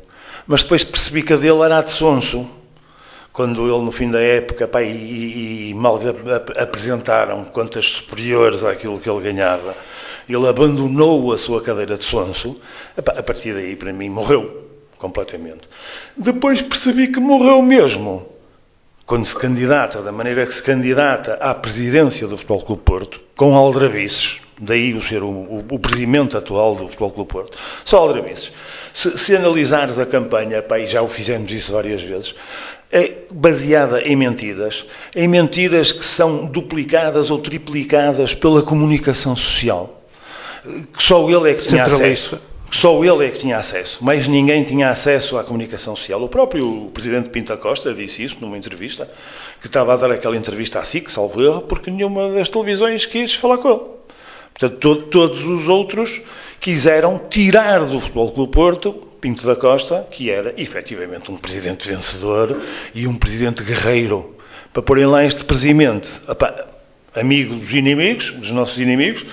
Mas depois percebi que a dele era a de sonso. Quando ele, no fim da época, pá, e mal apresentaram contas superiores àquilo que ele ganhava, ele abandonou a sua cadeira de sonso, pá, a partir daí, para mim, morreu. Completamente. Depois percebi que morreu mesmo. Quando se candidata, da maneira que se candidata à presidência do Futebol Clube Porto, com aldrabices, daí o ser o presidente atual do Futebol Clube Porto, só aldrabices. Se analisares a campanha, pá, e já o fizemos isso várias vezes, é baseada em mentiras que são duplicadas ou triplicadas pela comunicação social, que só ele é que tinha acesso. Só ele é que tinha acesso. Mais ninguém tinha acesso à comunicação social. O próprio Presidente Pinto da Costa disse isso numa entrevista, que estava a dar aquela entrevista à SIC, salvo erro, porque nenhuma das televisões quis falar com ele. Portanto, todos os outros quiseram tirar do Futebol Clube Porto Pinto da Costa, que era efetivamente um presidente vencedor e um presidente guerreiro, para porem lá este presidente, amigo dos inimigos, dos nossos inimigos,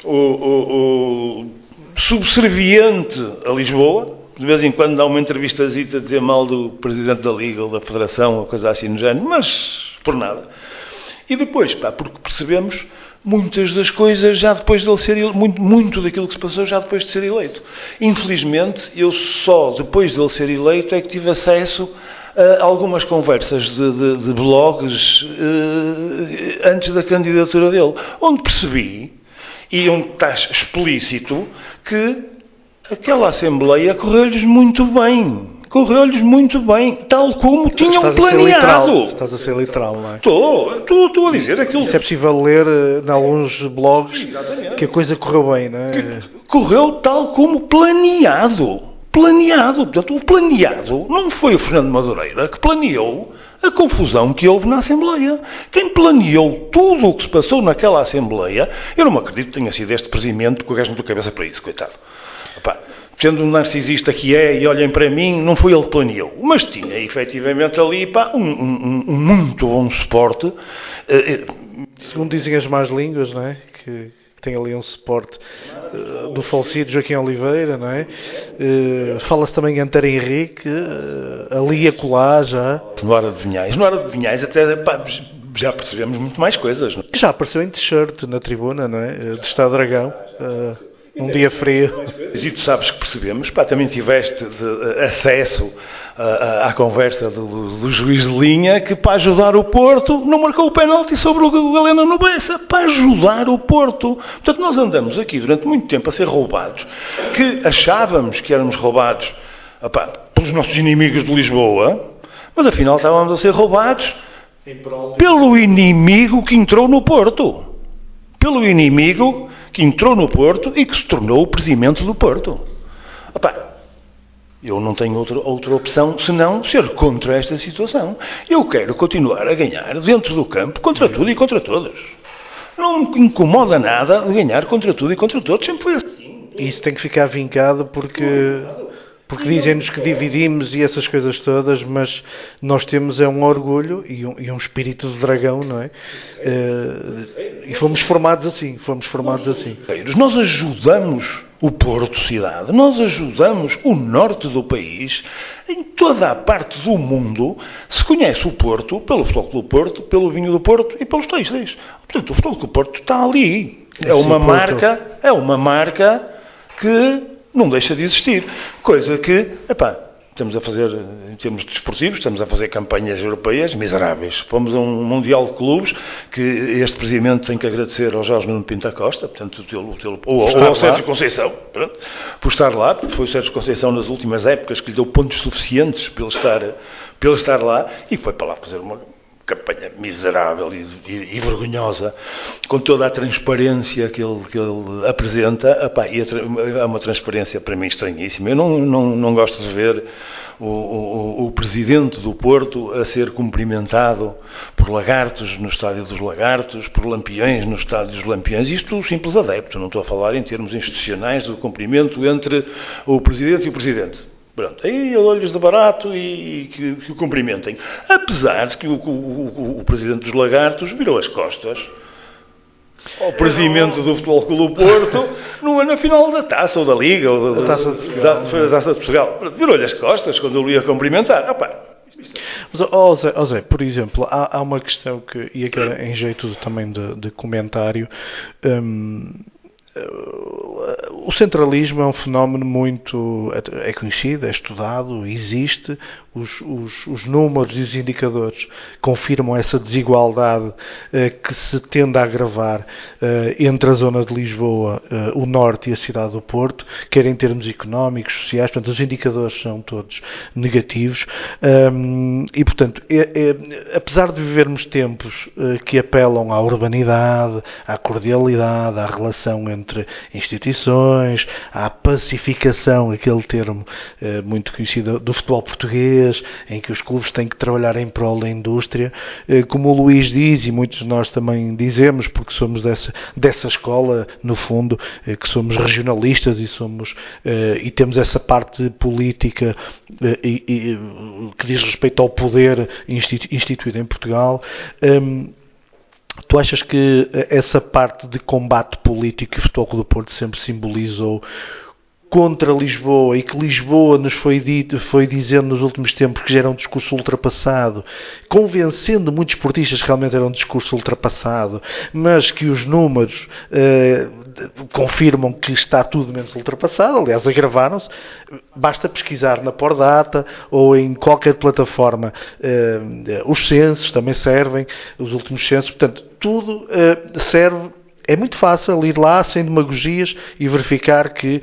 o subserviente a Lisboa, de vez em quando dá uma entrevistazita a dizer mal do Presidente da Liga ou da Federação, ou coisa assim no género, mas por nada. E depois, porque percebemos muitas das coisas já depois de ele ser eleito, muito daquilo que se passou já depois de ser eleito. Infelizmente, eu só depois de ele ser eleito é que tive acesso a algumas conversas de blogs antes da candidatura dele, onde percebi, e onde está explícito, que aquela Assembleia correu-lhes muito bem. Correu-lhes muito bem, tal como tinham planeado. Estás a ser literal, não é? Estou a dizer aquilo. Isso é possível ler em alguns blogs. Exatamente. Que a coisa correu bem, não é? Correu tal como planeado. Portanto, o planeado não foi o Fernando Madureira que planeou a confusão que houve na Assembleia. Quem planeou tudo o que se passou naquela Assembleia, eu não me acredito que tenha sido este presidente, porque o gajo não tem cabeça para isso, coitado. Sendo um narcisista que é, e olhem para mim, não foi ele que planeou, mas tinha efetivamente ali um muito bom suporte. Segundo dizem as más línguas, não é? Que tem ali um suporte do falecido Joaquim Oliveira, não é? Fala-se também em Antero Henrique, ali a colar já. No Hora de Vinhais até já percebemos muito mais coisas. Não? Já apareceu em t-shirt na tribuna, não é? De Estado Dragão. Um dia frio. E tu sabes que percebemos, também tiveste acesso à conversa do juiz de linha que, para ajudar o Porto, não marcou o penalti sobre o Galeno no Bessa, para ajudar o Porto. Portanto, nós andamos aqui durante muito tempo a ser roubados, que achávamos que éramos roubados pelos nossos inimigos de Lisboa, mas afinal estávamos a ser roubados pelo inimigo que entrou no Porto. Pelo inimigo que entrou no Porto e que se tornou o presidente do Porto. Eu não tenho outra opção senão ser contra esta situação. Eu quero continuar a ganhar dentro do campo contra tudo e contra todos. Não me incomoda nada de ganhar contra tudo e contra todos. Sempre foi assim. Isso tem que ficar vincado porque dizem-nos que dividimos e essas coisas todas, mas nós temos um orgulho e um espírito de dragão, não é? E fomos formados assim. Nós ajudamos o Porto Cidade, nós ajudamos o norte do país, em toda a parte do mundo se conhece o Porto pelo Futebol Clube Porto, pelo vinho do Porto e pelos têxteis. Portanto, o Futebol Clube Porto está ali. É uma marca que não deixa de existir. Coisa que, estamos a fazer, em termos desportivos, estamos a fazer campanhas europeias miseráveis. Fomos a um Mundial de Clubes que este presidente tem que agradecer ao Jorge Nuno Pinto da Costa, portanto, ou ao Sérgio Conceição, por estar lá, porque foi o Sérgio Conceição nas últimas épocas que lhe deu pontos suficientes para ele estar lá, e foi para lá fazer uma campanha miserável e vergonhosa, com toda a transparência que ele apresenta, é uma transparência para mim estranhíssima. Eu não gosto de ver o presidente do Porto a ser cumprimentado por lagartos no estádio dos lagartos, por lampiões no estádio dos lampiões. Isto simples adepto, não estou a falar em termos institucionais do cumprimento entre o presidente e o presidente. Pronto, aí eu dou-lhes de barato e que o cumprimentem. Apesar de que o presidente dos lagartos virou as costas ao presidente do Futebol Clube Porto na final da Taça ou da Liga, ou da Taça de Portugal. Virou-lhe as costas quando eu ia cumprimentar. Mas, Zé, por exemplo, há uma questão que, e aqui em jeito também de comentário, o centralismo é um fenómeno muito... é conhecido, é estudado, existe. Os números e os indicadores confirmam essa desigualdade que se tende a agravar entre a zona de Lisboa, o Norte e a cidade do Porto, quer em termos económicos, sociais. Portanto, os indicadores são todos negativos e, portanto, apesar de vivermos tempos que apelam à urbanidade, à cordialidade, à relação entre instituições, há pacificação, aquele termo muito conhecido do futebol português, em que os clubes têm que trabalhar em prol da indústria, como o Luís diz, e muitos de nós também dizemos, porque somos dessa escola, no fundo, que somos regionalistas e temos essa parte política que diz respeito ao poder instituído em Portugal. Tu achas que essa parte de combate político que o Futebol Clube do Porto sempre simbolizou contra Lisboa, e que Lisboa nos foi dizendo nos últimos tempos que já era um discurso ultrapassado, convencendo muitos esportistas que realmente era um discurso ultrapassado, mas que os números confirmam que está tudo menos ultrapassado, aliás, agravaram-se. Basta pesquisar na Pordata ou em qualquer plataforma, os censos também servem, os últimos censos, portanto, tudo serve. É muito fácil ir lá, sem demagogias, e verificar que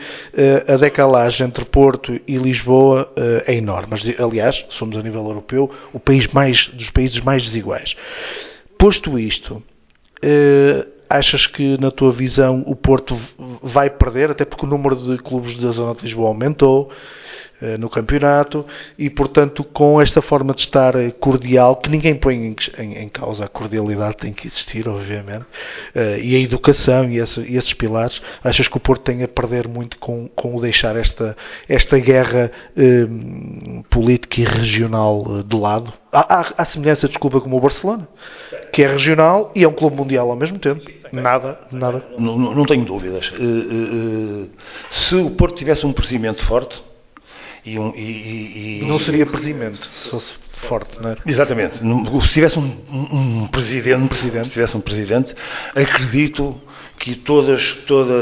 a decalagem entre Porto e Lisboa é enorme. Aliás, somos a nível europeu dos países mais desiguais. Posto isto, achas que, na tua visão, o Porto vai perder, até porque o número de clubes da zona de Lisboa aumentou no campeonato, e portanto com esta forma de estar cordial, que ninguém põe em causa, a cordialidade tem que existir, obviamente, e a educação e esses pilares, achas que o Porto tem a perder muito com o deixar esta guerra política e regional de lado? Há semelhança, desculpa, como o Barcelona, que é regional e é um clube mundial ao mesmo tempo. Nada. Não tenho dúvidas. Se o Porto tivesse um procedimento forte, não seria procedimento, se fosse forte, não é? Exatamente. Se tivesse um presidente, acredito que todas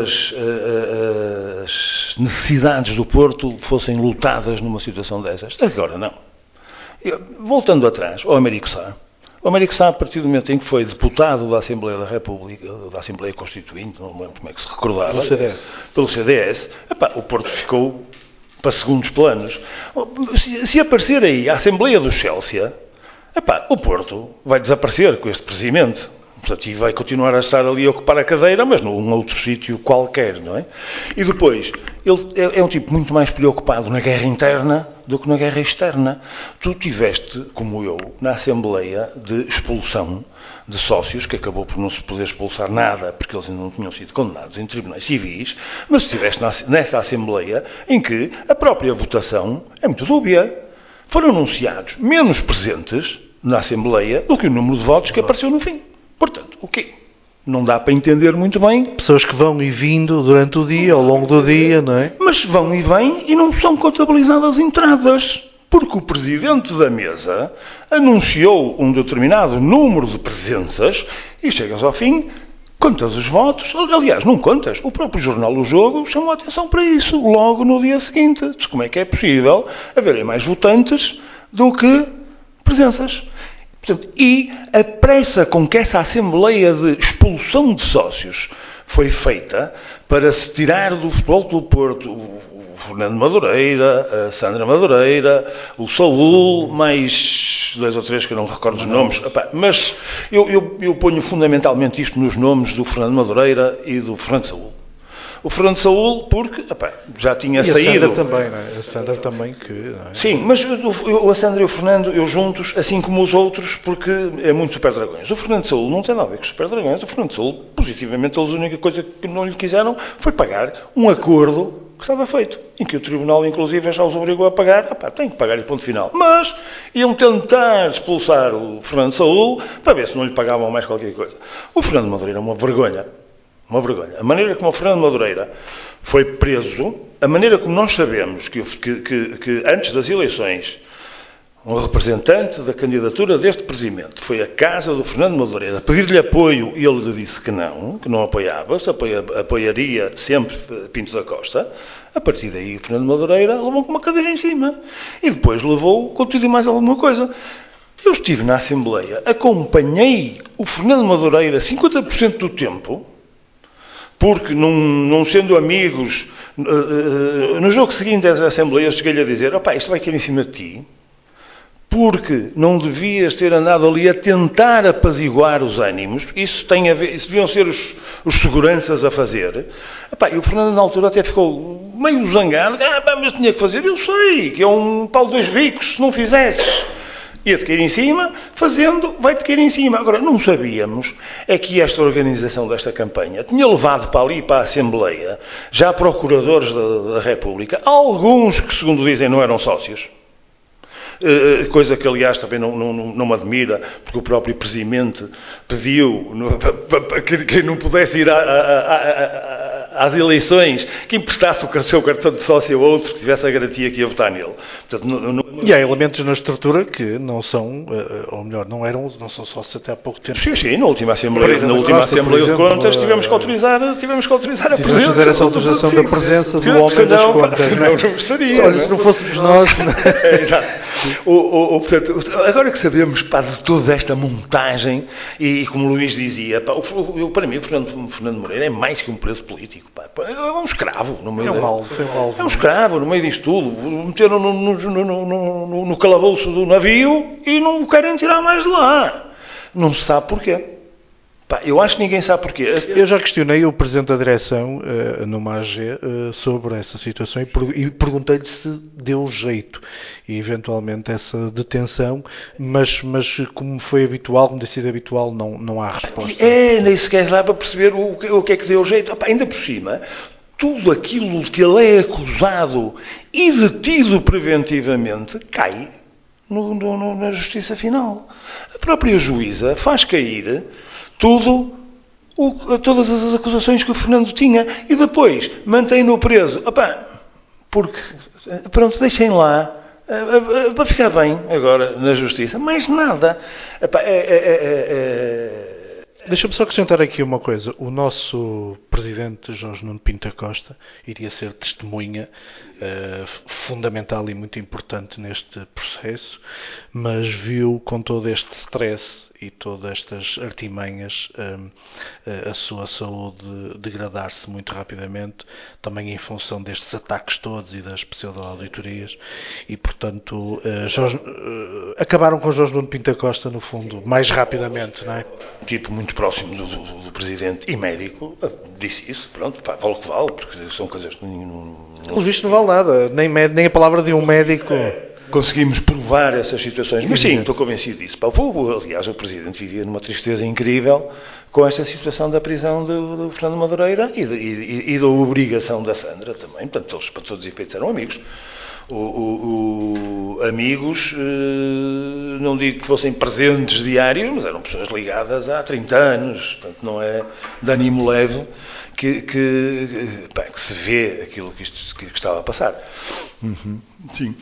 as necessidades do Porto fossem lutadas numa situação dessas. Agora não. Voltando atrás, o Américo Sá, a partir do momento em que foi deputado da Assembleia da República, da Assembleia Constituinte, não me lembro como é que se recordava, pelo CDS, o Porto ficou para segundos planos. Se aparecer aí a Assembleia do Chelsea, o Porto vai desaparecer com este presidente. Portanto, e vai continuar a estar ali a ocupar a cadeira, mas num outro sítio qualquer, não é? E depois, ele é um tipo muito mais preocupado na guerra interna do que na guerra externa. Tu tiveste, como eu, na Assembleia de expulsão de sócios, que acabou por não se poder expulsar nada, porque eles ainda não tinham sido condenados em tribunais civis, mas estiveste nessa Assembleia em que a própria votação é muito dúbia. Foram anunciados menos presentes na Assembleia do que o número de votos que apareceu no fim. Portanto, o quê? Não dá para entender muito bem. Pessoas que vão e vindo durante o dia, ao longo do dia, não é? Mas vão e vêm e não são contabilizadas entradas. Porque o presidente da mesa anunciou um determinado número de presenças e chegas ao fim, contas os votos. Aliás, não contas. O próprio jornal O Jogo chamou a atenção para isso logo no dia seguinte. Diz como é que é possível haverem mais votantes do que presenças. Portanto, e a pressa com que essa Assembleia de expulsão de sócios foi feita para se tirar do Futebol Clube do Porto o Fernando Madureira, a Sandra Madureira, o Saúl, mais 2 ou 3 que eu não recordo os nomes. Mas eu ponho fundamentalmente isto nos nomes do Fernando Madureira e do Fernando Saúl. O Fernando Saúl, porque já tinha saído. A Sandra também, não é? A Sandra também que. Não é? Sim, mas a Sandra e o Fernando, eu juntos, assim como os outros, porque é muito Super Dragões. O Fernando Saúl não tem nada a ver com os Super Dragões. O Fernando Saúl, positivamente, a única coisa que não lhe quiseram foi pagar um acordo que estava feito, em que o Tribunal, inclusive, já os obrigou a pagar. Tem que pagar e ponto final. Mas iam tentar expulsar o Fernando Saúl para ver se não lhe pagavam mais qualquer coisa. O Fernando Madureira é uma vergonha. Uma vergonha. A maneira como o Fernando Madureira foi preso, a maneira como nós sabemos que antes das eleições, um representante da candidatura deste presidente foi à casa do Fernando Madureira pedir-lhe apoio e ele lhe disse que não apoiava, se apoiaria sempre Pinto da Costa. A partir daí o Fernando Madureira levou com uma cadeira em cima e depois levou com tudo e mais alguma coisa. Eu estive na Assembleia, acompanhei o Fernando Madureira 50% do tempo, porque não sendo amigos, no jogo seguinte às Assembleias cheguei-lhe a dizer, isto vai cair em cima de ti, porque não devias ter andado ali a tentar apaziguar os ânimos, isso deviam ser os seguranças a fazer. E o Fernando na altura até ficou meio zangado, mas tinha que fazer, eu sei, que é um pau de 2 bicos, se não fizesses. Ia-te cair em cima, fazendo, vai-te cair em cima. Agora, não sabíamos é que esta organização desta campanha tinha levado para ali, para a Assembleia, já procuradores da República, alguns que, segundo dizem, não eram sócios. Coisa que, aliás, também não me admira, porque o próprio Presidente pediu para quem não pudesse ir às eleições, que emprestasse o seu cartão de sócio a outro que tivesse a garantia que ia votar nele. Portanto, E há elementos na estrutura que não são, ou melhor, não são sócios até há pouco tempo. Sim, na última Assembleia de Contas tivemos que autorizar a presença. Fazer essa autorização da presença do homem das contas. Não gostaria. Olha, se não fôssemos nós... Exato. Portanto, agora que sabemos de toda esta montagem, e como o Luís dizia, para mim o Fernando Moreira é mais que um preso político. É um escravo no meio é um escravo no meio disto tudo. Meteram no calabouço do navio e não o querem tirar mais de lá. Não se sabe porquê. Eu acho que ninguém sabe porquê. Eu já questionei o Presidente da Direção, numa AG, sobre essa situação e perguntei-lhe se deu jeito, e eventualmente essa detenção, mas como foi habitual, como tem sido habitual, não há resposta. Nem sequer dá para perceber o que é que deu jeito. Ainda por cima, tudo aquilo que ele é acusado e detido preventivamente cai na justiça final. A própria juíza faz cair todas as acusações que o Fernando tinha e depois mantém-no preso. Porque, pronto, deixem lá para ficar bem agora na justiça. Mais nada. Deixa-me só acrescentar aqui uma coisa. O nosso Presidente Jorge Nuno Pinto da Costa iria ser testemunha fundamental e muito importante neste processo, mas viu com todo este stress e todas estas artimanhas a sua saúde degradar-se muito rapidamente, também em função destes ataques todos e das pseudo-auditorias, e portanto acabaram com Jorge Nuno Pinto da Costa, no fundo, mais rapidamente, não é? Um tipo muito próximo do Presidente e médico disse isso, pronto, vale o que vale, porque são coisas que Pelo visto não vale nada, nem a palavra de um médico... Conseguimos provar essas situações, mas sim, estou convencido disso. Aliás, o Presidente vivia numa tristeza incrível com esta situação da prisão do Fernando Madureira e da obrigação da Sandra também. Portanto, eles, para todos os efeitos, eram amigos. Amigos, não digo que fossem presentes diários, mas eram pessoas ligadas há 30 anos. Portanto, não é de ânimo leve que se vê aquilo que estava a passar. Uhum. Sim.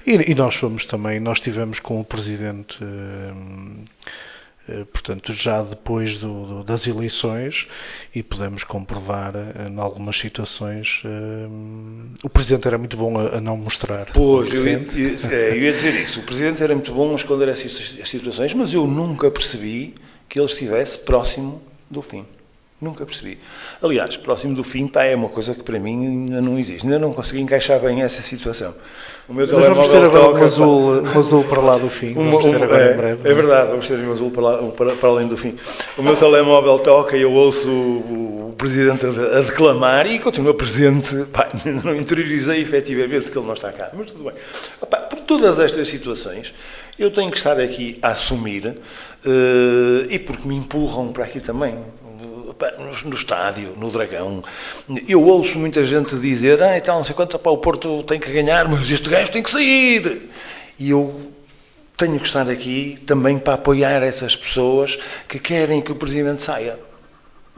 E nós tivemos com o Presidente, portanto, já depois das eleições, e podemos comprovar em algumas situações, o Presidente era muito bom a não mostrar. Pois, eu ia dizer isso. O Presidente era muito bom a esconder as situações, mas eu nunca percebi que ele estivesse próximo do fim. Nunca percebi. Aliás, próximo do fim é uma coisa que para mim ainda não existe. Ainda não consegui encaixar bem essa situação. O meu telemóvel vamos ter agora um azul para lá do fim. Vamos ter agora em breve. É verdade, vamos ter um azul para além do fim. O meu telemóvel toca e eu ouço o Presidente a declamar e continua presente. Não interiorizei efetivamente que ele não está cá. Mas tudo bem. Por todas estas situações, eu tenho que estar aqui a assumir e porque me empurram para aqui também. No estádio, no Dragão. Eu ouço muita gente dizer não sei quanto, o Porto tem que ganhar, mas este gajo tem que sair. E eu tenho que estar aqui também para apoiar essas pessoas que querem que o Presidente saia.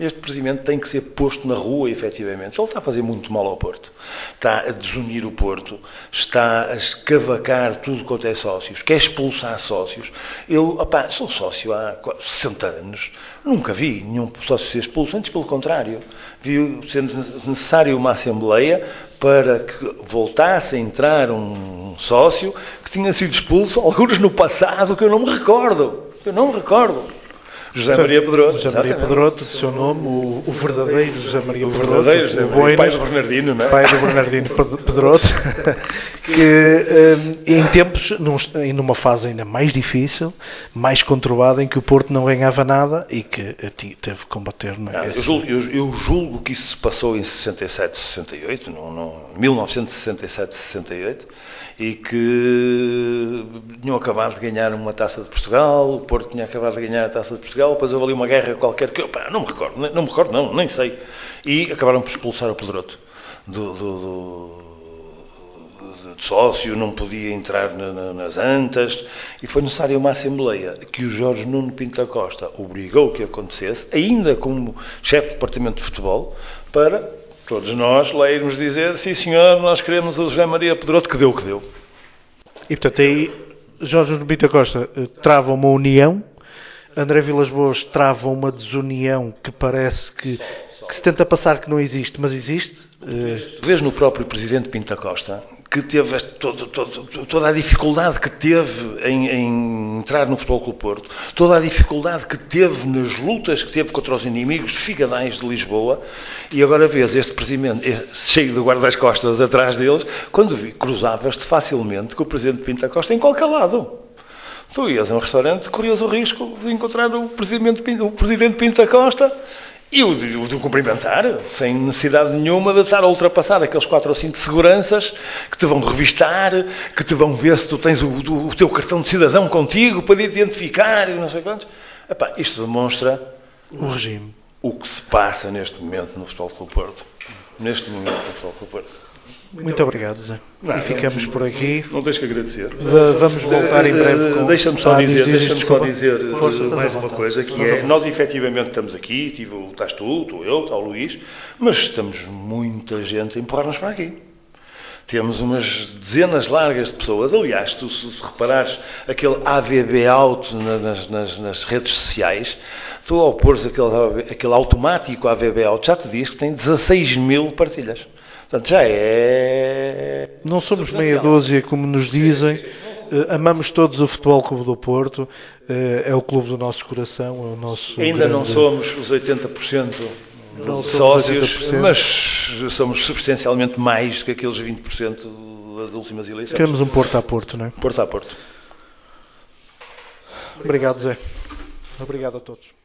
Este Presidente tem que ser posto na rua, efetivamente. Ele está a fazer muito mal ao Porto. Está a desunir o Porto. Está a escavacar tudo quanto é sócios. Quer expulsar sócios. Eu, sou sócio há 60 anos. Nunca vi nenhum sócio ser expulso. Antes, pelo contrário. Vi sendo necessário uma Assembleia para que voltasse a entrar um sócio que tinha sido expulso, alguns no passado, que eu não me recordo. José Maria Pedroto. José Maria Pedroto, de seu nome, o verdadeiro José Maria O Pedroto. verdadeiro José Maria, Boinas, pai do Bernardino, não é? pai do Bernardino Pedroto, que em tempos, numa fase ainda mais difícil, mais conturbada, em que o Porto não ganhava nada e que teve que combater. Eu julgo que isso se passou em 67, 68, 1967, 68, e que tinham acabado de ganhar uma Taça de Portugal, o Porto tinha acabado de ganhar a Taça de Portugal, depois houve ali uma guerra qualquer que eu não me recordo, nem sei, e acabaram por expulsar o Pedroto de sócio, não podia entrar nas antas, e foi necessária uma assembleia que o Jorge Nuno Pinto da Costa obrigou que acontecesse, ainda como chefe de departamento de futebol, para todos nós lá irmos dizer, sim senhor, nós queremos o José Maria Pedroto, que deu o que deu. E portanto aí Jorge Nuno Pinto da Costa trava uma união, André Vilas Boas trava uma desunião que parece que se tenta passar que não existe, mas existe. Vês no próprio Presidente Pinto da Costa que teve toda a dificuldade que teve em entrar no Futebol Clube Porto, toda a dificuldade que teve nas lutas que teve contra os inimigos figadais de Lisboa, e agora vês este Presidente cheio de guarda-costas atrás deles, quando cruzavas-te facilmente com o Presidente Pinto da Costa em qualquer lado. Tu ias a um restaurante, corrias o risco de encontrar o Presidente Pinto da Costa e o de cumprimentar, sem necessidade nenhuma de estar a ultrapassar aqueles 4 ou 5 seguranças que te vão revistar, que te vão ver se tu tens o teu cartão de cidadão contigo para te identificar e não sei quantos. Epá, isto demonstra o regime. O que se passa neste momento no Futebol Clube Porto. Neste momento no Futebol Clube Porto. Muito obrigado, Zé. E ficamos por aqui. Não tens que agradecer. Vamos voltar em breve com... Deixa-me só dizer mais uma coisa, que é, nós efetivamente estamos aqui, estás tu, estou eu, está o Luís, mas estamos muita gente a empurrar-nos para aqui. Temos umas dezenas largas de pessoas. Aliás, se reparares aquele AVB out nas redes sociais, tu ao pôres aquele automático AVB out, já te diz que tem 16 mil partilhas. Portanto, já é... Não somos meia dúzia, como nos dizem. Amamos todos o Futebol Clube do Porto. É o clube do nosso coração. É o nosso Ainda não somos os 80% de sócios, mas somos substancialmente mais do que aqueles 20% das últimas eleições. Queremos um Porto a Porto, não é? Porto a Porto. Obrigado, Zé. Obrigado a todos.